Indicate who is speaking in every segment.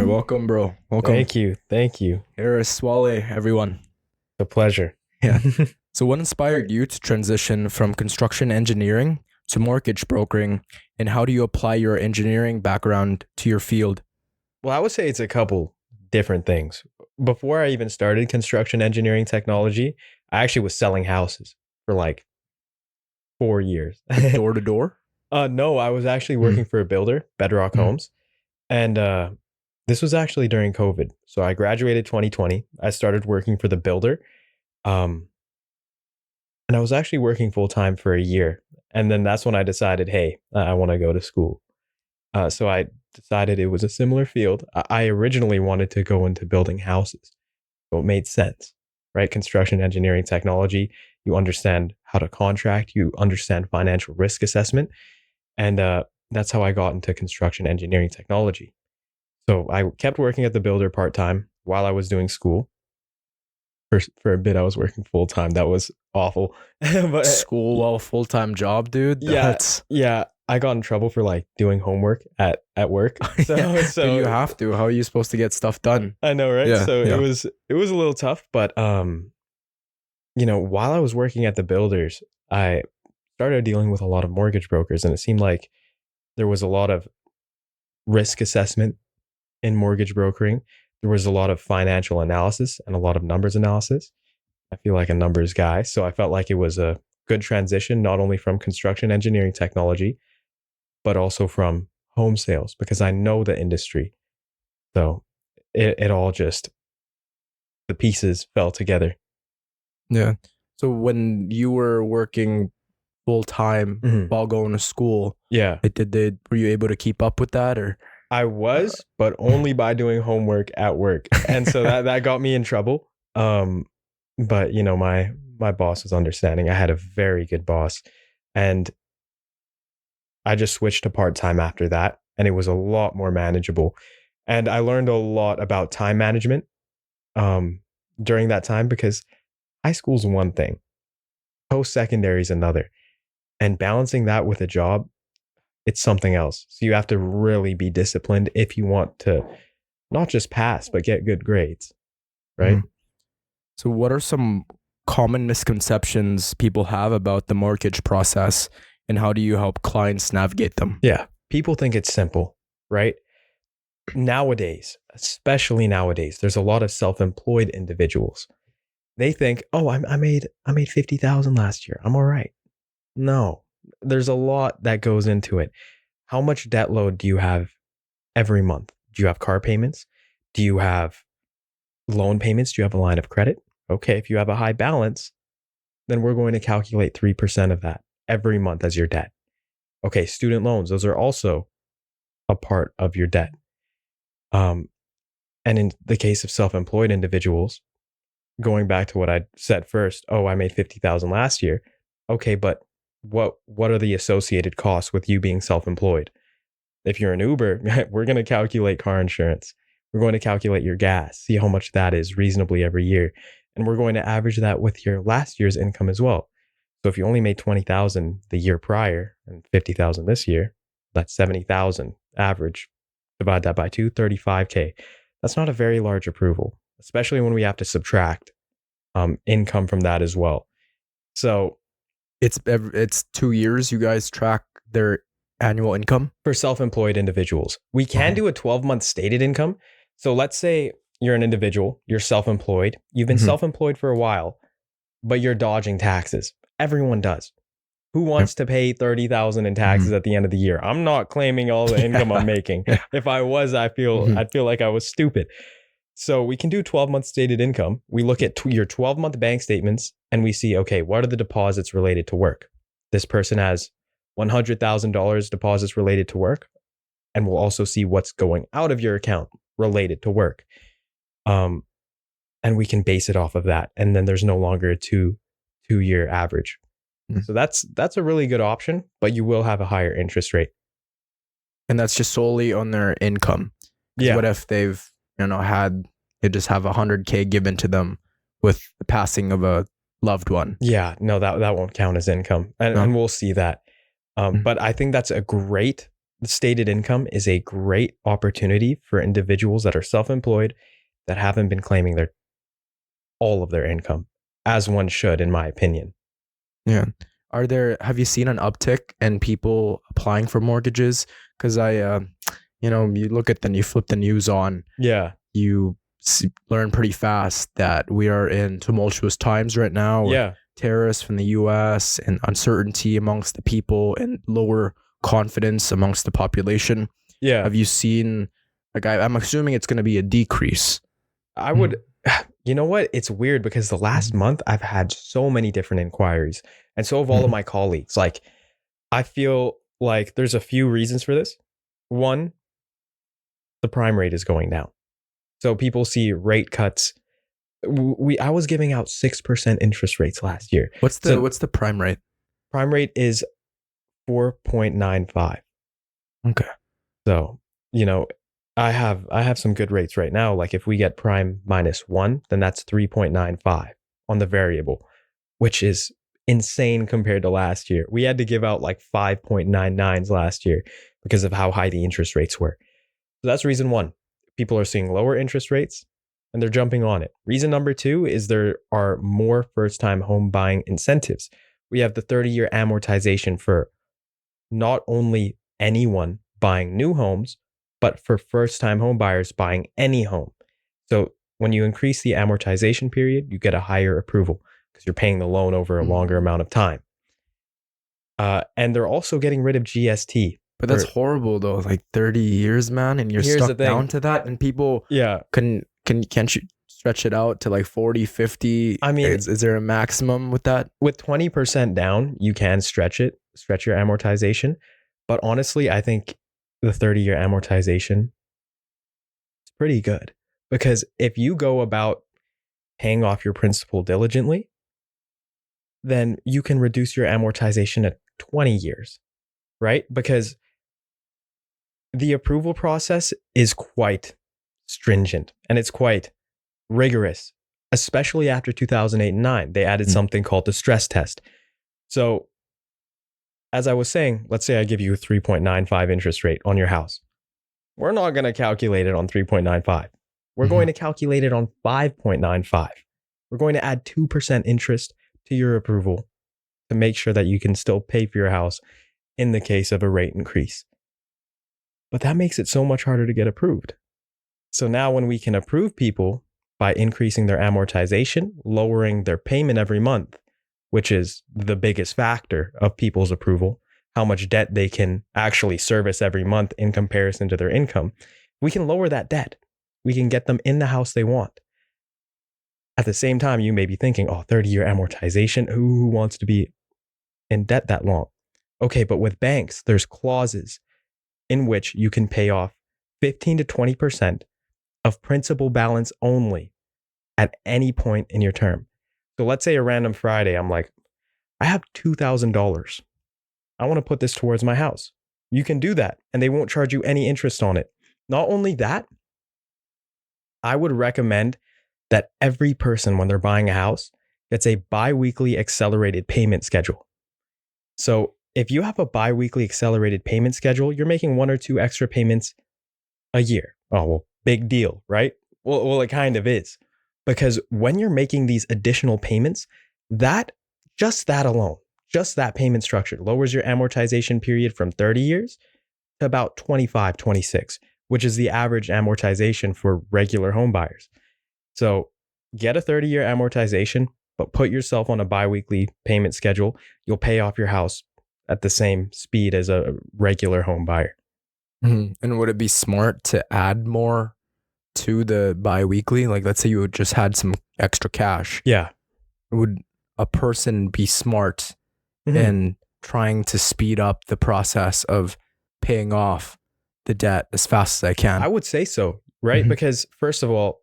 Speaker 1: right, welcome, bro. Welcome.
Speaker 2: Thank you. Thank you.
Speaker 1: Here is Swaleh, everyone.
Speaker 2: A pleasure.
Speaker 1: Yeah. So what inspired you to transition from construction engineering to mortgage brokering, and how do you apply your engineering background to your field?
Speaker 2: Well, I would say it's a couple different things. Before I even started construction engineering technology, I actually was selling houses for like 4 years.
Speaker 1: Door to door?
Speaker 2: No, I was actually working for a builder, Bedrock Homes. And this was actually during COVID. So I graduated 2020. I started working for the builder. And I was actually working full time for a year. And then that's when I decided, hey, I want to go to school. So I decided it was a similar field. I originally wanted to go into building houses. So it made sense, right? Construction engineering technology, you understand how to contract, you understand financial risk assessment. And that's how I got into construction engineering technology. So I kept working at the builder part-time while I was doing school. For a bit, I was working full-time. That was awful. But
Speaker 1: School while full-time job, dude?
Speaker 2: yeah. I got in trouble for like doing homework at work. So,
Speaker 1: Yeah,
Speaker 2: so
Speaker 1: but you have to. How are you supposed to get stuff done?
Speaker 2: I know, right?
Speaker 1: Yeah,
Speaker 2: So
Speaker 1: yeah.
Speaker 2: it was a little tough, but while I was working at the builders, I started dealing with a lot of mortgage brokers, and it seemed like there was a lot of risk assessment in mortgage brokering. There was a lot of financial analysis and a lot of numbers analysis. I feel like a numbers guy, so I felt like it was a good transition, not only from construction engineering technology, but also from home sales, because I know the industry. So it all just, the pieces fell together.
Speaker 1: Yeah. So when you were working full-time
Speaker 2: Mhm.
Speaker 1: while going to school,
Speaker 2: Yeah,
Speaker 1: were you able to keep up with that, or?
Speaker 2: I was, but only by doing homework at work. And so that got me in trouble. But my boss was understanding. I had a very good boss, and I just switched to part-time after that, and it was a lot more manageable. And I learned a lot about time management during that time, because high school's one thing, post-secondary is another. And balancing that with a job, it's something else. So you have to really be disciplined if you want to not just pass, but get good grades, right?
Speaker 1: So what are some common misconceptions people have about the mortgage process, and how do you help clients navigate them?
Speaker 2: Yeah. People think it's simple, right? Nowadays, especially nowadays, there's a lot of self-employed individuals. They think, oh, I made 50,000 last year. I'm all right. No, there's a lot that goes into it. How much debt load do you have every month? Do you have car payments? Do you have loan payments? Do you have a line of credit? Okay, if you have a high balance, then we're going to calculate 3% of that every month as your debt. Okay, student loans, those are also a part of your debt. And in the case of self-employed individuals, going back to what I said first, oh, I made 50,000 last year. Okay, but what are the associated costs with you being self-employed? If you're an Uber, we're going to calculate car insurance. We're going to calculate your gas, see how much that is reasonably every year. And we're going to average that with your last year's income as well. So if you only made 20,000 the year prior and 50,000 this year, that's 70,000 average. Divide that by 2, 35K. That's not a very large approval, especially when we have to subtract income from that as well. So
Speaker 1: It's 2 years you guys track their annual income?
Speaker 2: for self-employed individuals, we can do a 12-month stated income. So let's say you're an individual, you're self-employed, you've been self-employed for a while, but you're dodging taxes. Everyone does. Who wants to pay 30,000 in taxes at the end of the year? I'm not claiming all the income I'm making. If I was, I'd feel like I was stupid. So we can do 12-month stated income. We look at your 12-month bank statements and we see, okay, what are the deposits related to work? This person has $100,000 deposits related to work. And we'll also see what's going out of your account related to work. And we can base it off of that. And then there's no longer a two-year average. So that's a really good option, but you will have a higher interest rate.
Speaker 1: And that's just solely on their income.
Speaker 2: Yeah.
Speaker 1: What if they just have 100K given to them with the passing of a loved one?
Speaker 2: Yeah, no, that won't count as income. And we'll see that. But I think that's a great the stated income is a great opportunity for individuals that are self-employed that haven't been claiming all of their income, as one should, in my opinion.
Speaker 1: Yeah. Have you seen an uptick in people applying for mortgages? Because you you flip the news on,
Speaker 2: Yeah.
Speaker 1: you learn pretty fast that we are in tumultuous times right now with
Speaker 2: Yeah.
Speaker 1: terrorists from the US and uncertainty amongst the people and lower confidence amongst the population.
Speaker 2: Yeah.
Speaker 1: Have you seen, I'm assuming it's going to be a decrease.
Speaker 2: I would, you know what? It's weird because the last month I've had so many different inquiries, and so have all of my colleagues. Like, I feel like there's a few reasons for this. One, the prime rate is going down. So people see rate cuts. I was giving out 6% interest rates last year.
Speaker 1: What's the prime rate?
Speaker 2: Prime rate is 4.95.
Speaker 1: Okay.
Speaker 2: So, I have some good rates right now. Like if we get prime -1, then that's 3.95 on the variable, which is insane compared to last year. We had to give out like 5.99s last year because of how high the interest rates were. So that's reason one. People are seeing lower interest rates and they're jumping on it. Reason number two is there are more first-time home buying incentives. We have the 30-year amortization for not only anyone buying new homes, but for first-time home buyers buying any home. So when you increase the amortization period, you get a higher approval because you're paying the loan over a longer amount of time. And they're also getting rid of GST.
Speaker 1: But that's horrible though. Like 30 years, man, and you're stuck down to that, and people can't you stretch it out to like 40, 50?
Speaker 2: I mean,
Speaker 1: is there a maximum with that?
Speaker 2: With 20% down, you can stretch your amortization. But honestly, I think the 30-year amortization is pretty good because if you go about paying off your principal diligently, then you can reduce your amortization at 20 years, right? Because the approval process is quite stringent and it's quite rigorous, especially after 2008 and 9. They added something called the stress test. So, as I was saying, let's say I give you a 3.95 interest rate on your house. We're not going to calculate it on 3.95. We're going to calculate it on 5.95. We're going to add 2% interest to your approval to make sure that you can still pay for your house in the case of a rate increase. But that makes it so much harder to get approved. So now when we can approve people by increasing their amortization, lowering their payment every month, which is the biggest factor of people's approval, how much debt they can actually service every month in comparison to their income, we can lower that debt. We can get them in the house they want. At the same time, you may be thinking, 30-year amortization, who wants to be in debt that long? Okay, but with banks, there's clauses in which you can pay off 15 to 20% of principal balance only at any point in your term. So let's say a random Friday, I'm like, I have $2,000. I want to put this towards my house. You can do that and they won't charge you any interest on it. Not only that, I would recommend that every person, when they're buying a house, gets a bi-weekly accelerated payment schedule. So if you have a bi-weekly accelerated payment schedule, you're making 1 or 2 extra payments a year. Oh, well, big deal, right? Well, it kind of is. Because when you're making these additional payments, that alone, just that payment structure lowers your amortization period from 30 years to about 25, 26, which is the average amortization for regular home buyers. So get a 30-year amortization, but put yourself on a bi-weekly payment schedule. You'll pay off your house at the same speed as a regular home buyer.
Speaker 1: And would it be smart to add more to the bi-weekly? Like, let's say you just had some extra cash.
Speaker 2: Yeah.
Speaker 1: Would a person be smart in trying to speed up the process of paying off the debt as fast as I can?
Speaker 2: I would say so, right? Because first of all,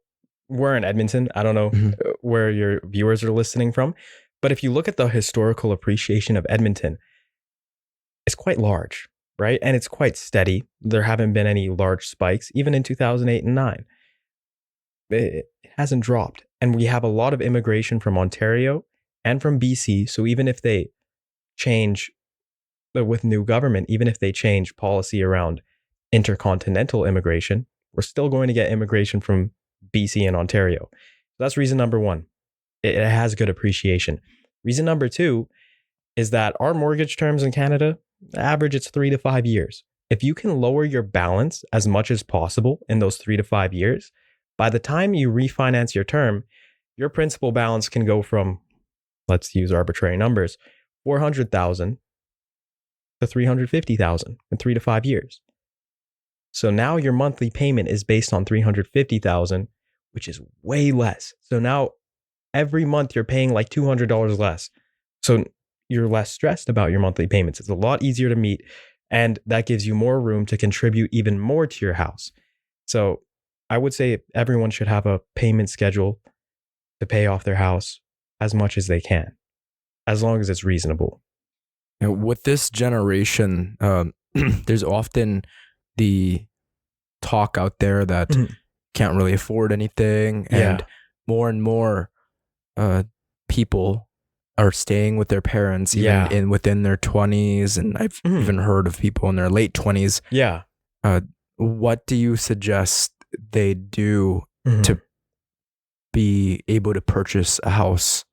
Speaker 2: we're in Edmonton. I don't know where your viewers are listening from, but if you look at the historical appreciation of Edmonton, it's quite large, right? And it's quite steady. There haven't been any large spikes, even in 2008 and 9. It hasn't dropped. And we have a lot of immigration from Ontario and from BC. So even if they change with new government, even if they change policy around intercontinental immigration, we're still going to get immigration from BC and Ontario. That's reason number one. It has good appreciation. Reason number two is that our mortgage terms in Canada, average it's 3 to 5 years. If you can lower your balance as much as possible in those 3 to 5 years, by the time you refinance your term, your principal balance can go from, let's use arbitrary numbers, 400,000 to 350,000 in 3 to 5 years. So now your monthly payment is based on 350,000, which is way less. So now every month you're paying like $200 less. So you're less stressed about your monthly payments. It's a lot easier to meet, and that gives you more room to contribute even more to your house. So I would say everyone should have a payment schedule to pay off their house as much as they can, as long as it's reasonable.
Speaker 1: With this generation, there's often the talk out there that can't really afford anything, and more people are staying with their parents even within their 20s, and I've even heard of people in their late 20s. What do you suggest they do to be able to purchase a house?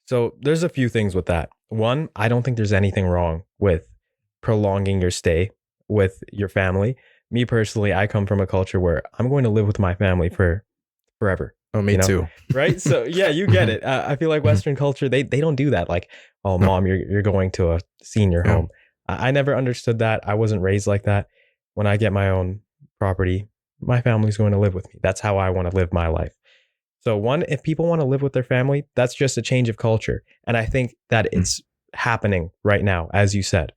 Speaker 2: So there's a few things with that. One, I don't think there's anything wrong with prolonging your stay with your family. Me personally, I come from a culture where I'm going to live with my family for forever.
Speaker 1: Oh, me too.
Speaker 2: Right? So yeah, you get it. I feel like Western culture, they don't do that. Like, oh, mom, you're going to a senior home. I never understood that. I wasn't raised like that. When I get my own property, my family's going to live with me. That's how I want to live my life. So one, if people want to live with their family, that's just a change of culture. And I think that it's happening right now, as you said.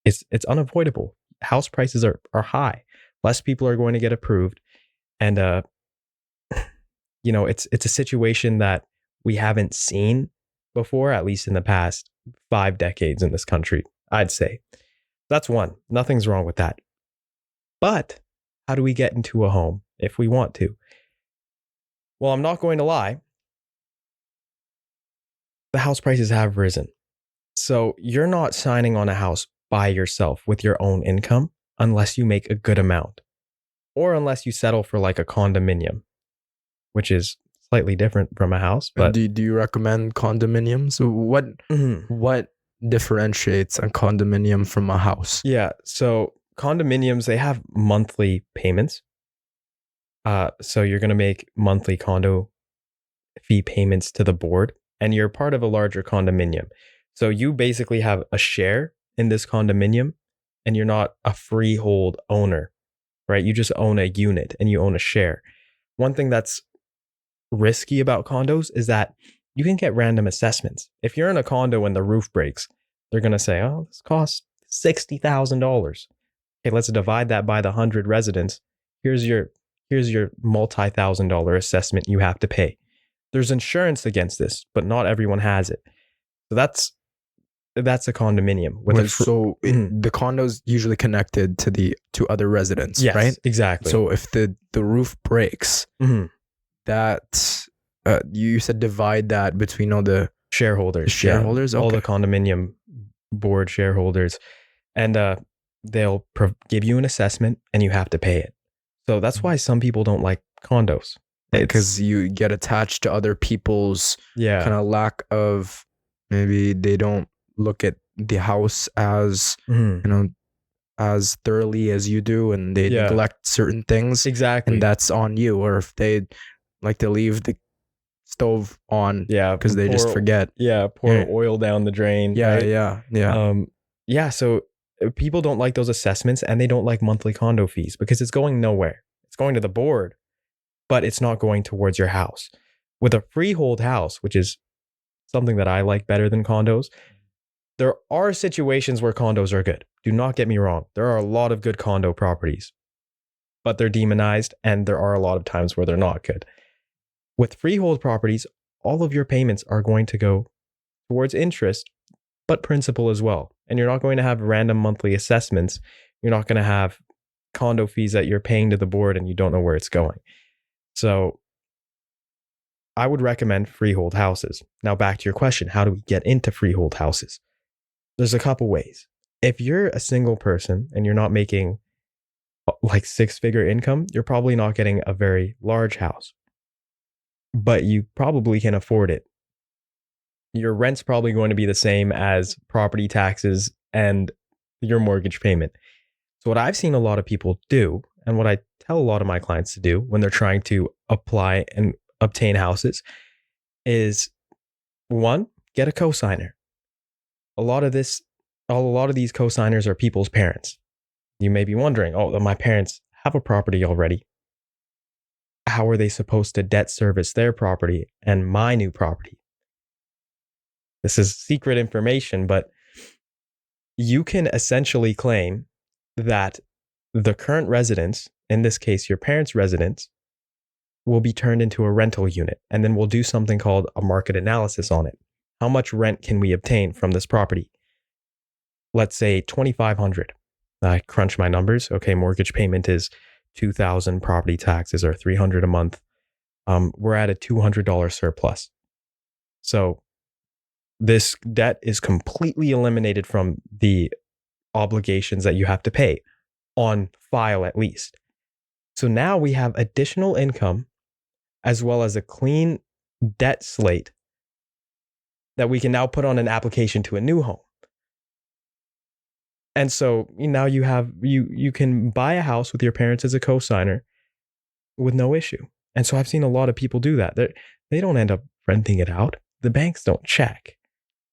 Speaker 2: It's unavoidable. House prices are high. Less people are going to get approved. And it's a situation that we haven't seen before, at least in the past 5 decades in this country, I'd say. That's one. Nothing's wrong with that. But how do we get into a home if we want to? Well, I'm not going to lie. The house prices have risen. So you're not signing on a house by yourself with your own income unless you make a good amount, or unless you settle for like a condominium, which is slightly different from a house. But
Speaker 1: do you recommend condominiums? What differentiates a condominium from a house?
Speaker 2: So condominiums, they have monthly payments. So you're going to make monthly condo fee payments to the board, and you're part of a larger condominium. So you basically have a share in this condominium, and you're not a freehold owner, right? You just own a unit and you own a share. One thing that's risky about condos is that you can get random assessments. If you're in a condo and the roof breaks, they're going to say, oh, this costs $60,000. Okay, let's divide that by the 100 residents. Here's your multi-$1,000 assessment you have to pay. There's insurance against this, but not everyone has it. So that's a condominium.
Speaker 1: The condo's usually connected to other residents,
Speaker 2: yes,
Speaker 1: right?
Speaker 2: Exactly.
Speaker 1: So if the roof breaks, that you said divide that between all the
Speaker 2: shareholders.
Speaker 1: Shareholders,
Speaker 2: all the condominium board shareholders, and they'll give you an assessment, and you have to pay it. So that's why some people don't like condos,
Speaker 1: because you get attached to other people's kind of lack of, maybe they don't look at the house as as thoroughly as you do, and they neglect certain things.
Speaker 2: Exactly.
Speaker 1: And that's on you. Or if they like to leave the stove on because they just forget.
Speaker 2: Pour oil down the drain. So people don't like those assessments, and they don't like monthly condo fees because it's going nowhere. It's going to the board, but it's not going towards your house. With a freehold house, which is something that I like better than condos, there are situations where condos are good. Do not get me wrong. There are a lot of good condo properties, but they're demonized, and there are a lot of times where they're not good. With freehold properties, all of your payments are going to go towards interest, but principal as well. And you're not going to have random monthly assessments. You're not going to have condo fees that you're paying to the board and you don't know where it's going. So I would recommend freehold houses. Now back to your question, how do we get into freehold houses? There's a couple ways. if you're a single person and you're not making like 6-figure income, you're probably not getting a very large house, but you probably can afford it. Your rent's probably going to be the same as property taxes and your mortgage payment. So what I've seen a lot of people do, and what I tell a lot of my clients to do when they're trying to apply and obtain houses, is one, get a cosigner. A lot of these cosigners are people's parents. You may be wondering, oh, my parents have a property already. How are they supposed to debt service their property and my new property? This is secret information, but you can essentially claim that the current residence, in this case, your parents' residence, will be turned into a rental unit. And then we'll do something called a market analysis on it. How much rent can we obtain from this property? Let's say $2,500. I crunch my numbers. Okay, mortgage payment is $2,000, property taxes are $300 a month. We're at a $200 surplus. So this debt is completely eliminated from the obligations that you have to pay, on file at least. So now we have additional income as well as a clean debt slate that we can now put on an application to a new home. And so now you can buy a house with your parents as a cosigner with no issue. And so I've seen a lot of people do that. They don't end up renting it out. The banks don't check.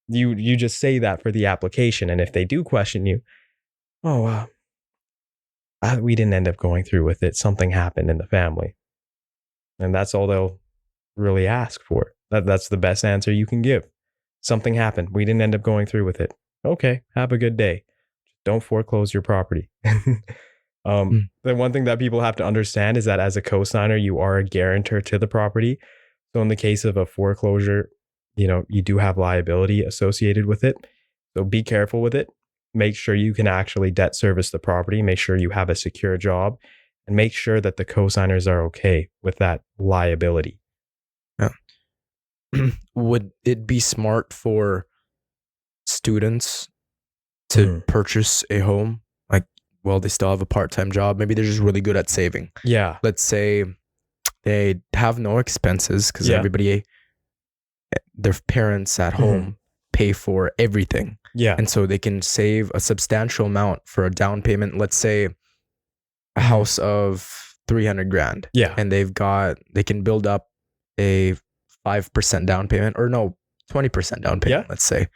Speaker 2: You just say that for the application. And if they do question you, we didn't end up going through with it. Something happened in the family. And that's all they'll really ask for. That's the best answer you can give. Something happened. We didn't end up going through with it. Okay, have a good day. Don't foreclose your property. The one thing that people have to understand is that as a cosigner, you are a guarantor to the property. So in the case of a foreclosure, you do have liability associated with it. So be careful with it. Make sure you can actually debt service the property. Make sure you have a secure job, and make sure that the cosigners are okay with that liability.
Speaker 1: Yeah. Would it be smart for students to purchase a home? Like, well, they still have a part-time job. Maybe they're just really good at saving.
Speaker 2: Yeah.
Speaker 1: Let's say they have no expenses because everybody, their parents at home pay for everything.
Speaker 2: Yeah.
Speaker 1: And so they can save a substantial amount for a down payment. Let's say a house of 300 grand.
Speaker 2: Yeah.
Speaker 1: And they can build up a 5% down payment, or no, 20% down payment, let's say.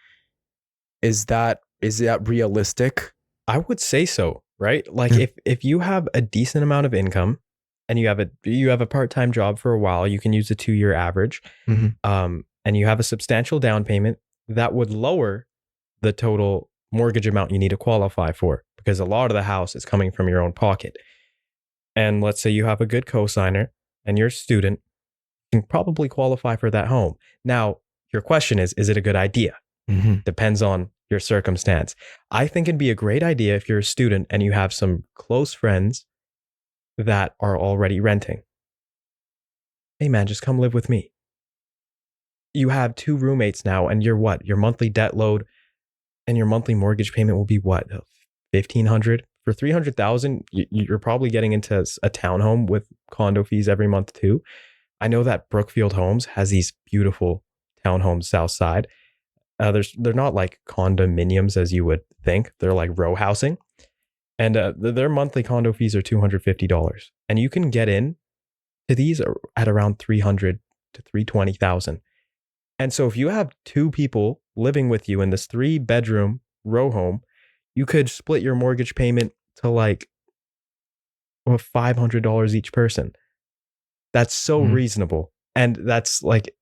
Speaker 1: Is that realistic?
Speaker 2: I would say so, right? Like if you have a decent amount of income and you have a part-time job for a while, you can use a 2-year average. And you have a substantial down payment, that would lower the total mortgage amount you need to qualify for, because a lot of the house is coming from your own pocket. And let's say you have a good cosigner and you're a student, you can probably qualify for that home. Now, your question is it a good idea? Depends on your circumstance. I think it'd be a great idea if you're a student and you have some close friends that are already renting. Hey man, just come live with me. You have 2 roommates now, and your monthly debt load and your monthly mortgage payment will be what? $1,500 for $300,000. You're probably getting into a townhome with condo fees every month too. I know that Brookfield Homes has these beautiful townhomes south side. They're not like condominiums as you would think. They're like row housing, and their monthly condo fees are $250, and you can get in to these at around $300,000 to $320,000. And so if you have 2 people living with you in this 3-bedroom row home, you could split your mortgage payment to like $500 each person. That's so reasonable. And that's like,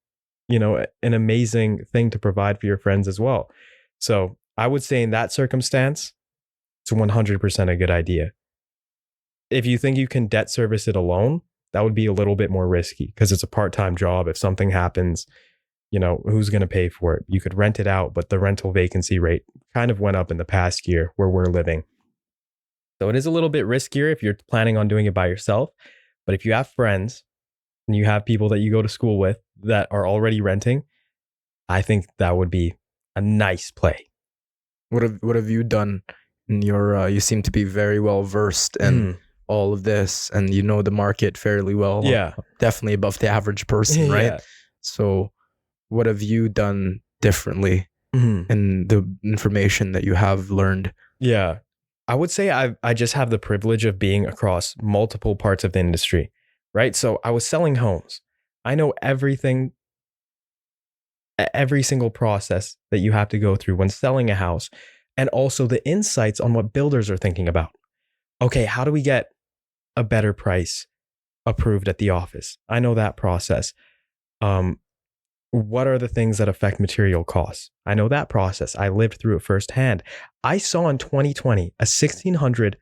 Speaker 2: an amazing thing to provide for your friends as well. So I would say in that circumstance, it's 100% a good idea. If you think you can debt service it alone, that would be a little bit more risky because it's a part-time job. If something happens, who's going to pay for it? You could rent it out, but the rental vacancy rate kind of went up in the past year where we're living. So it is a little bit riskier if you're planning on doing it by yourself. But if you have friends and you have people that you go to school with that are already renting, I think that would be a nice play.
Speaker 1: What have you done and you seem to be very well versed in all of this, and you know the market fairly well.
Speaker 2: Yeah.
Speaker 1: Definitely above the average person, right?
Speaker 2: Yeah.
Speaker 1: So what have you done differently in the information that you have learned?
Speaker 2: Yeah. I would say I just have the privilege of being across multiple parts of the industry, right? So I was selling homes. I know everything, every single process that you have to go through when selling a house, and also the insights on what builders are thinking about. Okay, how do we get a better price approved at the office? I know that process. What are the things that affect material costs? I know that process. I lived through it firsthand. I saw in 2020 a 1,600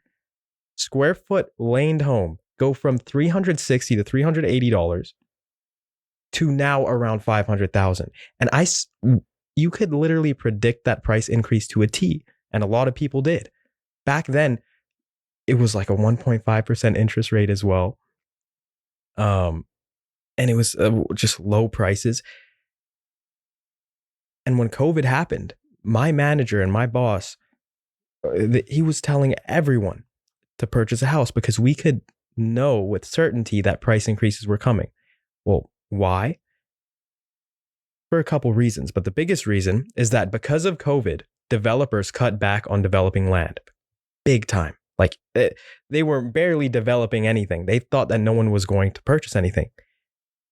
Speaker 2: square foot laned home go from $360 to $380 to now around 500,000. And you could literally predict that price increase to a T, and a lot of people did. Back then, it was like a 1.5% interest rate as well. And it was just low prices. And when COVID happened, my manager and my boss, he was telling everyone to purchase a house because we could know with certainty that price increases were coming. Well, why? For a couple reasons, but the biggest reason is that because of COVID, developers cut back on developing land big time. Like they were barely developing anything. They thought that no one was going to purchase anything.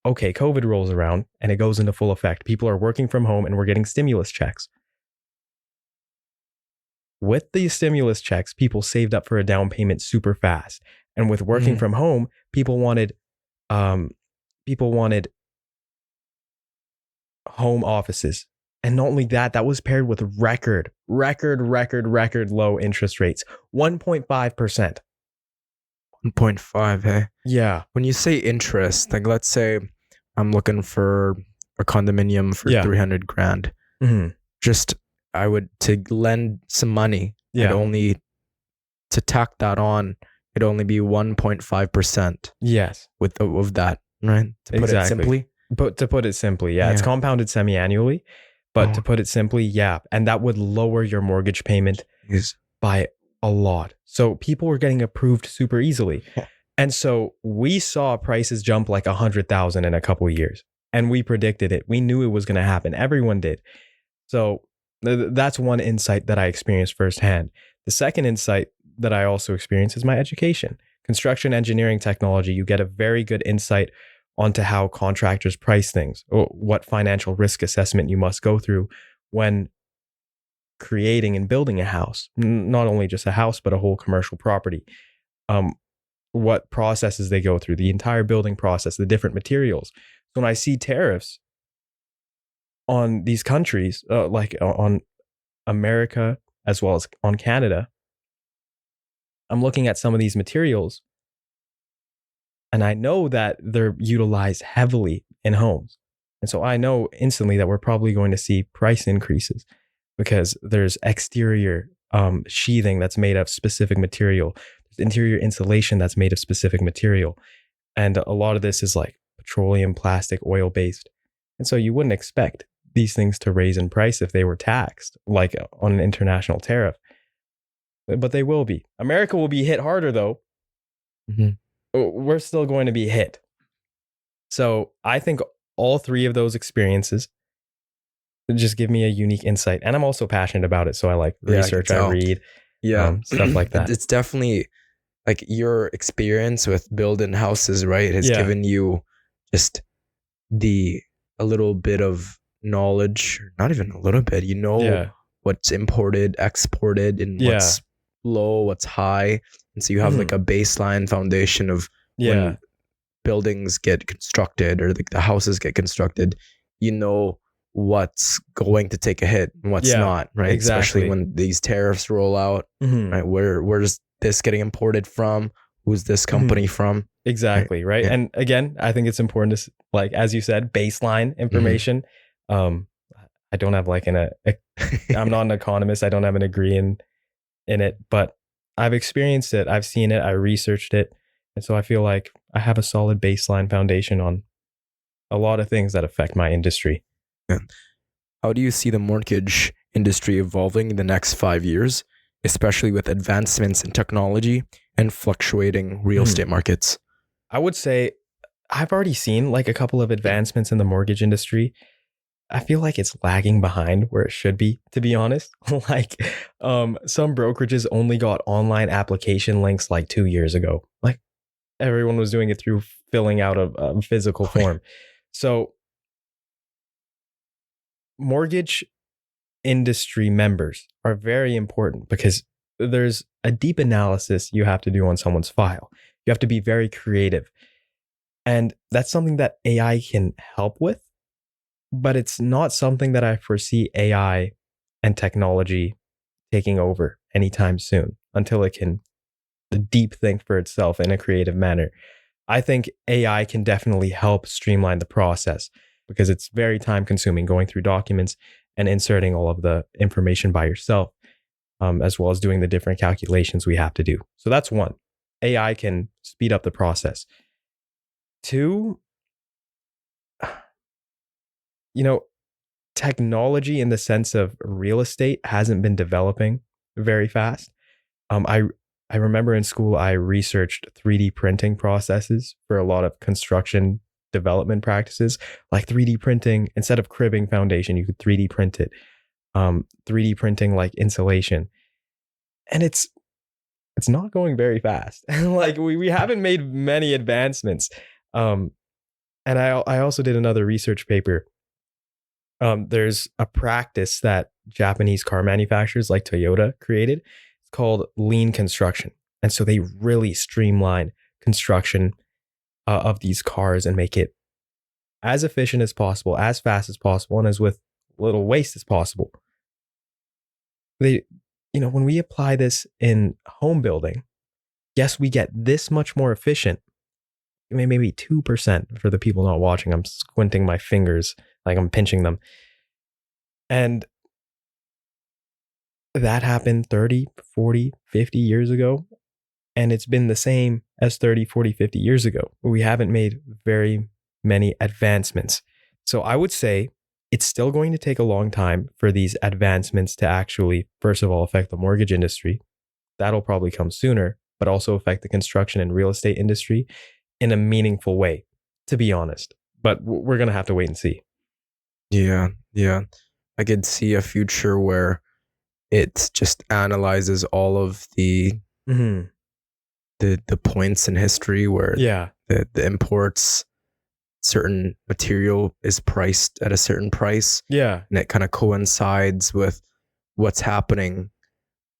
Speaker 2: Okay, COVID rolls around and it goes into full effect. People are working from home and we're getting stimulus checks. With these stimulus checks, people saved up for a down payment super fast. And with working from home, people wanted home offices. And not only that, that was paired with record low interest rates, 1.5%.
Speaker 1: 1.5, hey?
Speaker 2: Yeah.
Speaker 1: When you say interest, like let's say I'm looking for a condominium for 300 grand. Just I would to lend some money. I'd only to tack that on. It'd only be 1.5%.
Speaker 2: Yes.
Speaker 1: Of that, right? To put it simply.
Speaker 2: But to put it simply, it's compounded semi-annually. But to put it simply, and that would lower your mortgage payment by a lot. So people were getting approved super easily. And so we saw prices jump like 100,000 in a couple of years, and we predicted it. We knew it was going to happen. Everyone did. So that's one insight that I experienced firsthand. The second insight that I also experienced is my education. Construction engineering technology, you get a very good insight onto how contractors price things, or what financial risk assessment you must go through when creating and building a house, not only just a house, but a whole commercial property. What processes they go through, the entire building process, the different materials. So when I see tariffs on these countries, like on America as well as on Canada, I'm looking at some of these materials and I know that they're utilized heavily in homes. And so I know instantly that we're probably going to see price increases because there's exterior sheathing that's made of specific material. There's interior insulation that's made of specific material. And a lot of this is like petroleum, plastic, oil based. And so you wouldn't expect these things to raise in price if they were taxed, like on an international tariff. But they will be. America will be hit harder though. We're still going to be hit. So I think all three of those experiences just give me a unique insight. And I'm also passionate about it. So I like research, I read, stuff like that.
Speaker 1: It's definitely like your experience with building houses, right, has given you just a little bit of knowledge, not even a little bit, what's imported, exported, and what's low, what's high. And so you have like a baseline foundation of when buildings get constructed or the houses get constructed, what's going to take a hit and what's not, right?
Speaker 2: Exactly.
Speaker 1: Especially when these tariffs roll out, right? Where's this getting imported from? Who's this company from?
Speaker 2: Exactly, right? Yeah. And again, I think it's important to, like, as you said, baseline information. I don't have like I'm not an economist. I don't have an degree in it, but I've experienced it. I've seen it. I researched it. And so I feel like I have a solid baseline foundation on a lot of things that affect my industry.
Speaker 1: Yeah. How do you see the mortgage industry evolving in the next 5 years? especially with advancements in technology and fluctuating real estate markets?
Speaker 2: I would say I've already seen like a couple of advancements in the mortgage industry. I feel like it's lagging behind where it should be, to be honest. Like, some brokerages only got online application links like 2 years ago. Like, everyone was doing it through filling out a physical form. So, mortgage industry members are very important because there's a deep analysis you have to do on someone's file. You have to be very creative. And that's something that AI can help with, but it's not something that I foresee AI and technology taking over anytime soon until it can deep think for itself in a creative manner. I think AI can definitely help streamline the process because it's very time consuming going through documents and inserting all of the information by yourself, as well as doing the different calculations we have to do. So that's one. AI can speed up the process. Two, technology in the sense of real estate hasn't been developing very fast. I remember in school I researched 3D printing processes for a lot of construction development practices, like 3D printing instead of cribbing foundation, you could 3D print it. 3D printing like insulation, and it's not going very fast. Like we haven't made many advancements. And I also did another research paper. There's a practice that Japanese car manufacturers like Toyota created. It's called lean construction. And so they really streamline construction of these cars and make it as efficient as possible, as fast as possible, and as with little waste as possible. When we apply this in home building, yes, we get this much more efficient. Maybe 2% for the people not watching. I'm squinting my fingers like I'm pinching them. And that happened 30, 40, 50 years ago. And it's been the same as 30, 40, 50 years ago. We haven't made very many advancements. So I would say it's still going to take a long time for these advancements to actually, first of all, affect the mortgage industry. That'll probably come sooner, but also affect the construction and real estate industry in a meaningful way, to be honest. But we're going to have to wait and see.
Speaker 1: Yeah. I could see a future where it just analyzes all of the points in history where the imports, certain material is priced at a certain price.
Speaker 2: Yeah.
Speaker 1: And it kind of coincides with what's happening.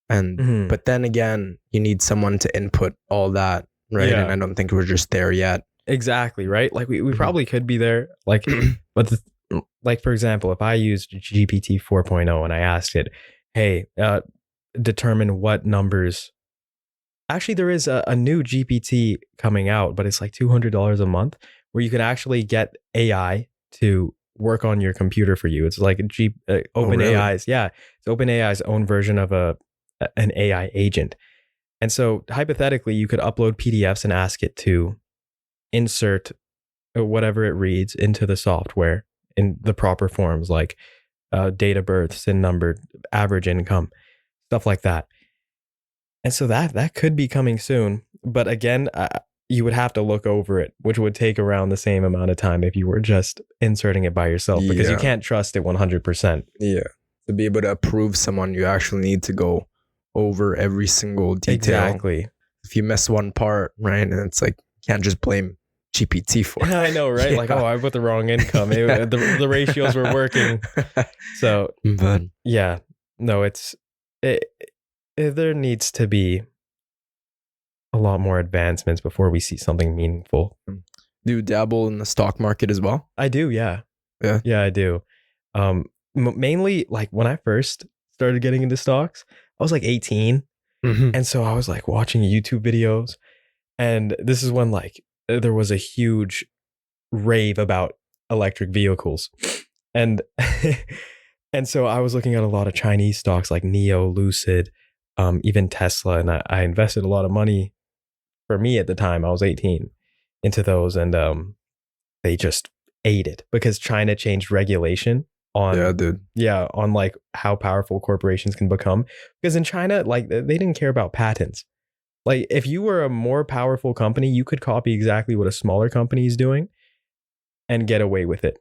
Speaker 1: And but then again, you need someone to input all that, right?
Speaker 2: Yeah.
Speaker 1: And I don't think we're just there yet.
Speaker 2: Exactly, right? Like we probably could be there. Like, but like for example, if I used GPT 4.0 and I asked it, hey, determine what numbers. Actually, there is a new GPT coming out, but it's like $200 a month where you can actually get AI to work on your computer for you. It's like OpenAI's,
Speaker 1: Really?
Speaker 2: it's OpenAI's own version of an AI agent. And so hypothetically, you could upload PDFs and ask it to insert whatever it reads into the software in the proper forms, like date of birth, SIN number, average income, stuff like that. And so that could be coming soon. But again, you would have to look over it, which would take around the same amount of time if you were just inserting it by yourself, because you can't trust it 100%.
Speaker 1: Yeah. To be able to approve someone, you actually need to go over every single detail.
Speaker 2: Exactly.
Speaker 1: If you miss one part, right, and it's like, you can't just blame GPT for it.
Speaker 2: I know, right?
Speaker 1: Yeah.
Speaker 2: Like, oh, I put the wrong income. The ratios were working. So,
Speaker 1: but
Speaker 2: yeah, no, there needs to be a lot more advancements before we see something meaningful.
Speaker 1: Do you dabble in the stock market as well?
Speaker 2: I do, yeah.
Speaker 1: Yeah,
Speaker 2: I do. Mainly, like when I first started getting into stocks, I was like 18, and so I was like watching YouTube videos, and this is when like there was a huge rave about electric vehicles, and and so I was looking at a lot of Chinese stocks like NIO, Lucid, even Tesla, and I invested a lot of money. For me at the time, I was 18, into those, and they just ate it because China changed regulation on
Speaker 1: Yeah, dude.
Speaker 2: on like how powerful corporations can become. Because in China, like they didn't care about patents. Like if you were a more powerful company, you could copy exactly what a smaller company is doing and get away with it.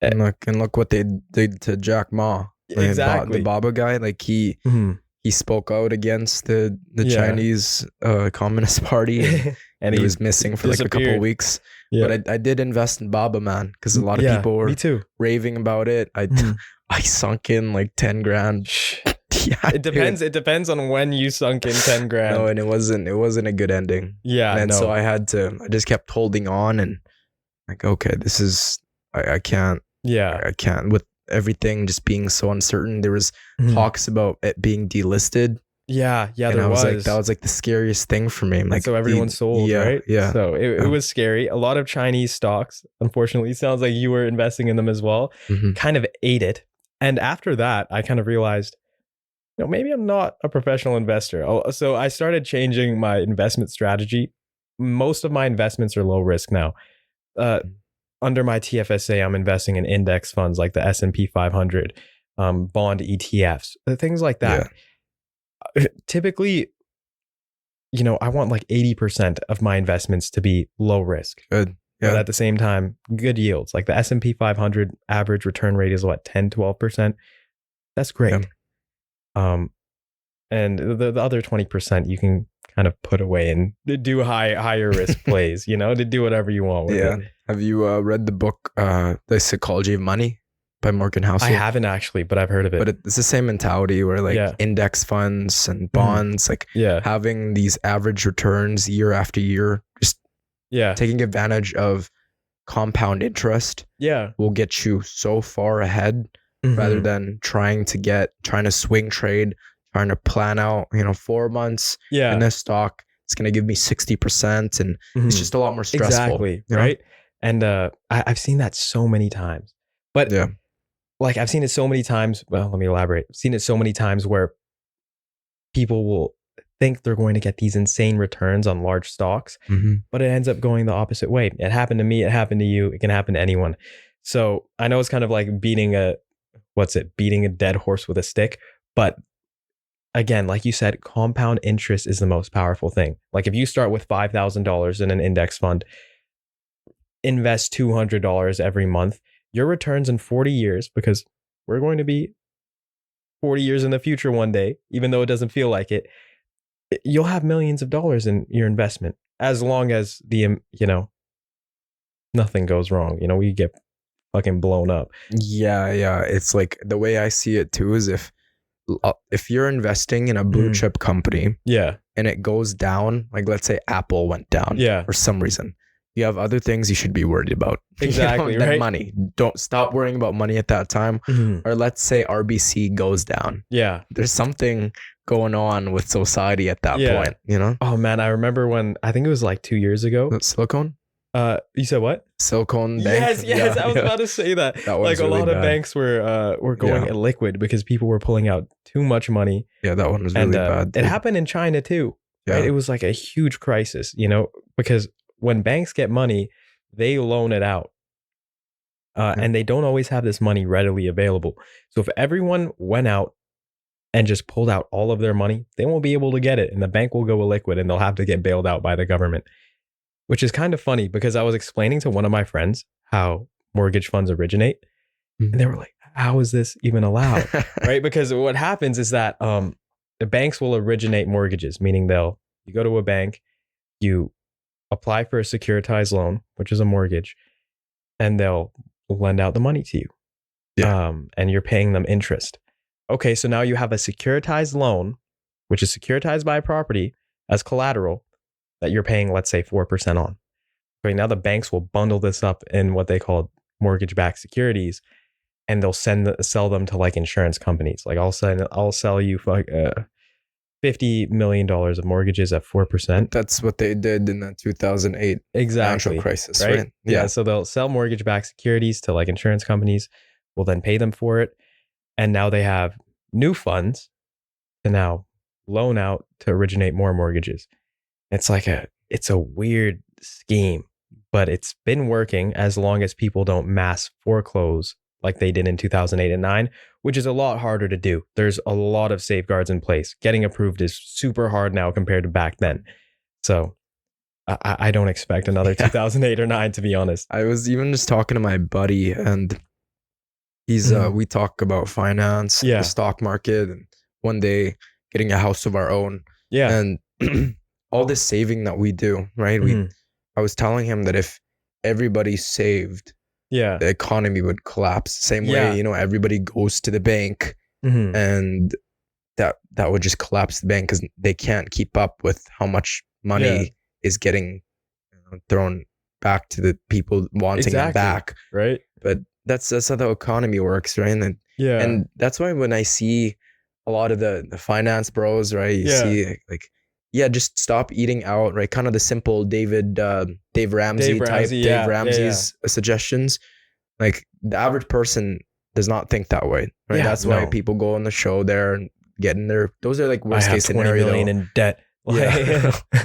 Speaker 1: And look what they did to Jack Ma. Like, the
Speaker 2: Exactly.
Speaker 1: Baba guy, like
Speaker 2: Mhm.
Speaker 1: he spoke out against the
Speaker 2: Yeah.
Speaker 1: Chinese Communist Party, and
Speaker 2: And
Speaker 1: he was missing for like a couple of weeks.
Speaker 2: Yeah.
Speaker 1: But I did invest in Baba, man, because a lot of
Speaker 2: Yeah,
Speaker 1: people were
Speaker 2: me too.
Speaker 1: raving about it.
Speaker 2: Mhm.
Speaker 1: I sunk in like 10 grand. Yeah,
Speaker 2: It depends. It depends on when you sunk in 10 grand.
Speaker 1: No, and it wasn't a good ending.
Speaker 2: Yeah,
Speaker 1: And
Speaker 2: no.
Speaker 1: so I just kept holding on, and like, okay, this is, I can't,
Speaker 2: Yeah.
Speaker 1: I can't, with everything just being so uncertain. There was
Speaker 2: Mhm.
Speaker 1: talks about it being delisted.
Speaker 2: Yeah,
Speaker 1: And
Speaker 2: there
Speaker 1: I was
Speaker 2: was.
Speaker 1: like, that was like the scariest thing for me.
Speaker 2: And
Speaker 1: Like,
Speaker 2: so everyone sold,
Speaker 1: yeah,
Speaker 2: right?
Speaker 1: Yeah.
Speaker 2: So it was scary. A lot of Chinese stocks, unfortunately, sounds like you were investing in them as well,
Speaker 1: Mhm.
Speaker 2: kind of ate it. And after that, I kind of realized, maybe I'm not a professional investor. So I started changing my investment strategy. Most of my investments are low risk now. Under my TFSA, I'm investing in index funds like the S&P 500, bond ETFs, things like that. Typically, I want like 80% of my investments to be low risk.
Speaker 1: Good. Yeah.
Speaker 2: But at the same time, good yields. Like the S&P 500 average return rate is what, 10, 12%? That's great.
Speaker 1: Yeah.
Speaker 2: And the other 20% you can kind of put away and do higher risk plays, to do whatever you want with it.
Speaker 1: Have you read the book, The Psychology of Money by Morgan Housel?
Speaker 2: I haven't actually, but I've heard of it.
Speaker 1: But it's the same mentality where like index funds and bonds, like having these average returns year after year, just taking advantage of compound interest will get you so far ahead rather than trying to swing trade, trying to plan out, 4 months in this stock. It's going to give me 60%. And it's just a lot more stressful.
Speaker 2: Exactly. Right. And I've seen that so many times. But like I've seen it so many times. Well, let me elaborate. I've seen it so many times where people will think they're going to get these insane returns on large stocks, but it ends up going the opposite way. It happened to me. It happened to you. It can happen to anyone. So I know it's kind of like beating a dead horse with a stick. But again, like you said, compound interest is the most powerful thing. Like if you start with $5,000 in an index fund, invest $200 every month, your returns in 40 years, because we're going to be 40 years in the future one day, even though it doesn't feel like it, you'll have millions of dollars in your investment as long as nothing goes wrong. We get fucking blown up.
Speaker 1: Yeah. It's like the way I see it too is if you're investing in a blue chip company and it goes down, like let's say Apple went down for some reason, you have other things you should be worried about.
Speaker 2: Exactly.
Speaker 1: Than money. Don't stop worrying about money at that time. Or let's say RBC goes down. There's something going on with society at that point,
Speaker 2: Oh man, I remember when, I think it was like 2 years ago.
Speaker 1: Silicon?
Speaker 2: You said what?
Speaker 1: Silicon Bank?
Speaker 2: Yes, I was about to say that. Like
Speaker 1: really
Speaker 2: a lot
Speaker 1: bad.
Speaker 2: of banks were going illiquid because people were pulling out too much money.
Speaker 1: Yeah, that one was really bad.
Speaker 2: It happened in China too. Right? It was like a huge crisis, because when banks get money, they loan it out. And they don't always have this money readily available. So if everyone went out and just pulled out all of their money, they won't be able to get it. And the bank will go illiquid and they'll have to get bailed out by the government. Which is kind of funny because I was explaining to one of my friends how mortgage funds originate. And they were like, how is this even allowed? Right? Because what happens is that the banks will originate mortgages, meaning you go to a bank, you apply for a securitized loan, which is a mortgage, and they'll lend out the money to you. And you're paying them interest. Okay, so now you have a securitized loan, which is securitized by a property as collateral that you're paying, let's say, 4% on. Okay, now the banks will bundle this up in what they call mortgage-backed securities, and they'll sell them to like insurance companies. Like I'll sell you $50 million of mortgages at 4%.
Speaker 1: That's what they did in the 2008
Speaker 2: financial
Speaker 1: crisis, right?
Speaker 2: Yeah, so they'll sell mortgage-backed securities to like insurance companies, will then pay them for it, and now they have new funds to now loan out to originate more mortgages. It's a weird scheme, but it's been working as long as people don't mass foreclose like they did in 2008 and 9, which is a lot harder to do. There's a lot of safeguards in place. Getting approved is super hard now compared to back then. So I don't expect another 2008 or 9, to be honest.
Speaker 1: I was even just talking to my buddy, and he's we talk about finance, the stock market, and one day getting a house of our own.
Speaker 2: Yeah.
Speaker 1: And all this saving that we do, right? I was telling him that if everybody saved, the economy would collapse. Same way, you know, everybody goes to the bank, and that would just collapse the bank because they can't keep up with how much money is getting thrown back to the people wanting it back.
Speaker 2: Right.
Speaker 1: But that's how the economy works, right? And that's why when I see a lot of the finance bros, right, you see like, just stop eating out, right? Kind of the simple Dave Ramsey Dave Ramsey's suggestions. Like the average person does not think that way, right? That's why people go on the show there and get in there. Those are like worst case scenario.
Speaker 2: 20 million in debt.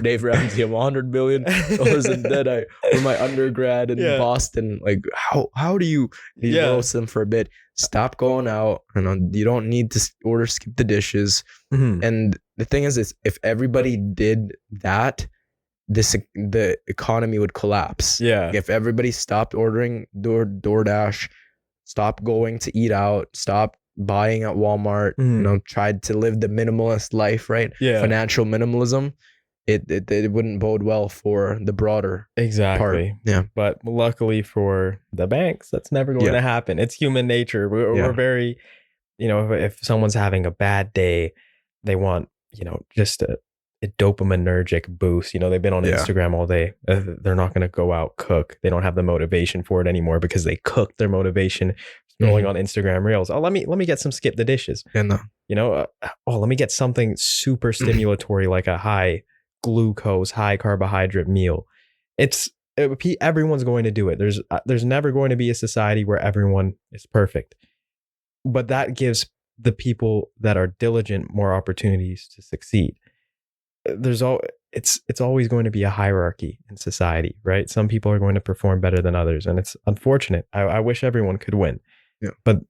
Speaker 1: Dave Ramsey, I'm $100 million in debt. For my undergrad in Boston. Like, how do you roast them for a bit? Stop going out. You don't need to skip the dishes. And the thing is if everybody did that, the economy would collapse. If everybody stopped ordering DoorDash, stop going to eat out, stop buying at Walmart, you know, tried to live the minimalist life, right? Financial minimalism, it wouldn't bode well for the broader part.
Speaker 2: But luckily for the banks, that's never going to happen. It's human nature. We're very, you know, if someone's having a bad day, they want, you know, just a dopaminergic boost. You know, they've been on Instagram all day. They're not going to go out cook. They don't have the motivation for it anymore because they cooked their motivation scrolling on Instagram Reels. Oh, let me get some skip the dishes. You know, let me get something super stimulatory like a high glucose, high carbohydrate meal. Everyone's going to do it. There's never going to be a society where everyone is perfect, but that gives the people that are diligent more opportunities to succeed. It's always going to be a hierarchy in society, right? Some people are going to perform better than others, and it's unfortunate. I wish everyone could win. But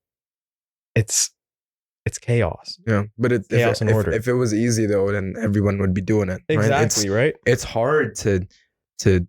Speaker 2: it's chaos.
Speaker 1: But chaos and order. If it was easy though, then everyone would be doing it.
Speaker 2: Exactly, right?
Speaker 1: It's hard to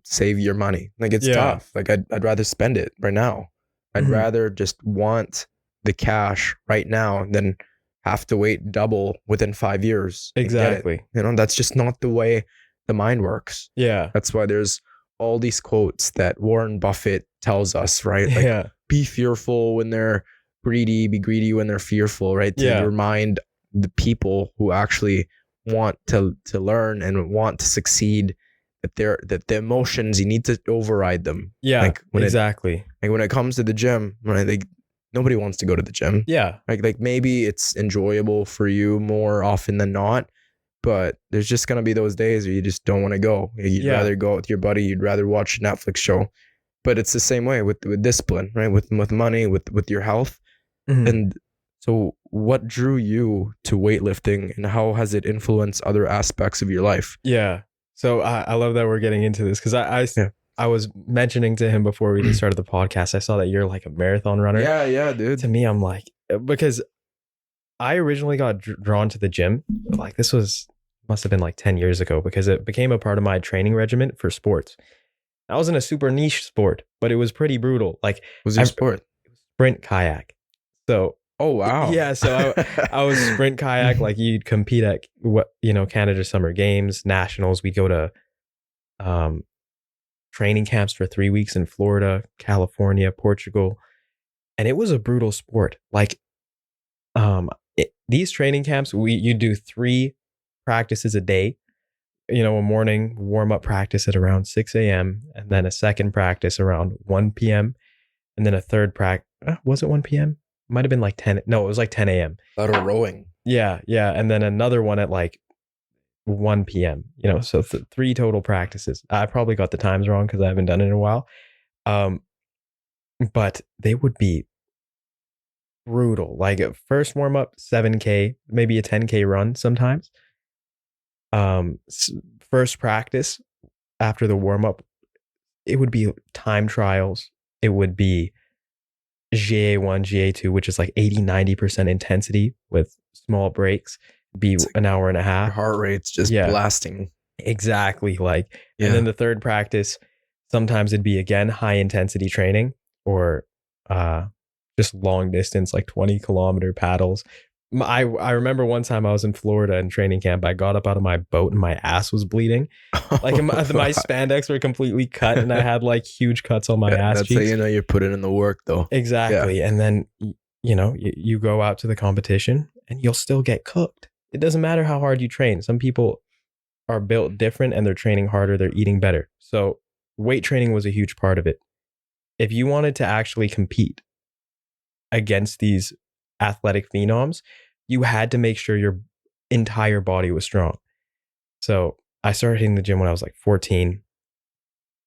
Speaker 1: save your money. Like it's tough. Like I'd rather spend it right now. I'd rather just want the cash right now than have to wait double within 5 years.
Speaker 2: Exactly.
Speaker 1: You know, that's just not the way the mind works. That's why there's all these quotes that Warren Buffett tells us, right? Like, be fearful when they're greedy, be greedy when they're fearful, right? To remind the people who actually want to learn and want to succeed that the emotions, you need to override them. Like when when it comes to the gym, right? Like nobody wants to go to the gym. Like maybe it's enjoyable for you more often than not, but there's just gonna be those days where you just don't want to go. You'd rather go out with your buddy. You'd rather watch a Netflix show. But it's the same way with discipline, right? With money, with your health. And so what drew you to weightlifting, and how has it influenced other aspects of your life?
Speaker 2: So I love that we're getting into this because I was mentioning to him before we even started the podcast, I saw that you're like a marathon runner.
Speaker 1: Yeah, dude.
Speaker 2: To me, I'm like, because I originally got drawn to the gym. Like must have been like 10 years ago because it became a part of my training regimen for sports. I was in a super niche sport, but it was pretty brutal. Like,
Speaker 1: was your sport?
Speaker 2: Sprint kayak. So,
Speaker 1: oh wow,
Speaker 2: So I was sprint kayak. Like you'd compete at Canada Summer Games, nationals. We'd go to training camps for 3 weeks in Florida, California, Portugal, and it was a brutal sport. Like, these training camps, you do 3 practices a day. You know, a morning warm-up practice at around 6 a.m. and then a second practice around 1 p.m. and then a third practice. Was it 1 p.m.? Might have been like 10. No, it was like 10 a.m.
Speaker 1: Lateral rowing.
Speaker 2: Yeah. And then another one at like 1 p.m. You know, so 3 total practices. I probably got the times wrong because I haven't done it in a while. But they would be brutal. Like first warm-up, 7K, maybe a 10K run sometimes. First practice after the warm up, it would be time trials. It would be GA1, GA2, which is like 80-90% intensity with small breaks, be
Speaker 1: It's like
Speaker 2: an hour and a
Speaker 1: your
Speaker 2: half.
Speaker 1: heart rate's just
Speaker 2: Yeah.
Speaker 1: blasting.
Speaker 2: Exactly. Like,
Speaker 1: Yeah.
Speaker 2: and then the third practice, sometimes it'd be again high intensity training or just long distance, like 20-kilometer paddles. I remember one time I was in Florida in training camp. I got up out of my boat and my ass was bleeding. Like my spandex were completely cut and I had like huge cuts on my ass
Speaker 1: That's
Speaker 2: cheeks.
Speaker 1: how you know you're putting in the work, though.
Speaker 2: Exactly. And then, you go out to the competition and you'll still get cooked. It doesn't matter how hard you train. Some people are built different and they're training harder, they're eating better. So weight training was a huge part of it. If you wanted to actually compete against these athletic phenoms, you had to make sure your entire body was strong. So I started hitting the gym when I was like 14.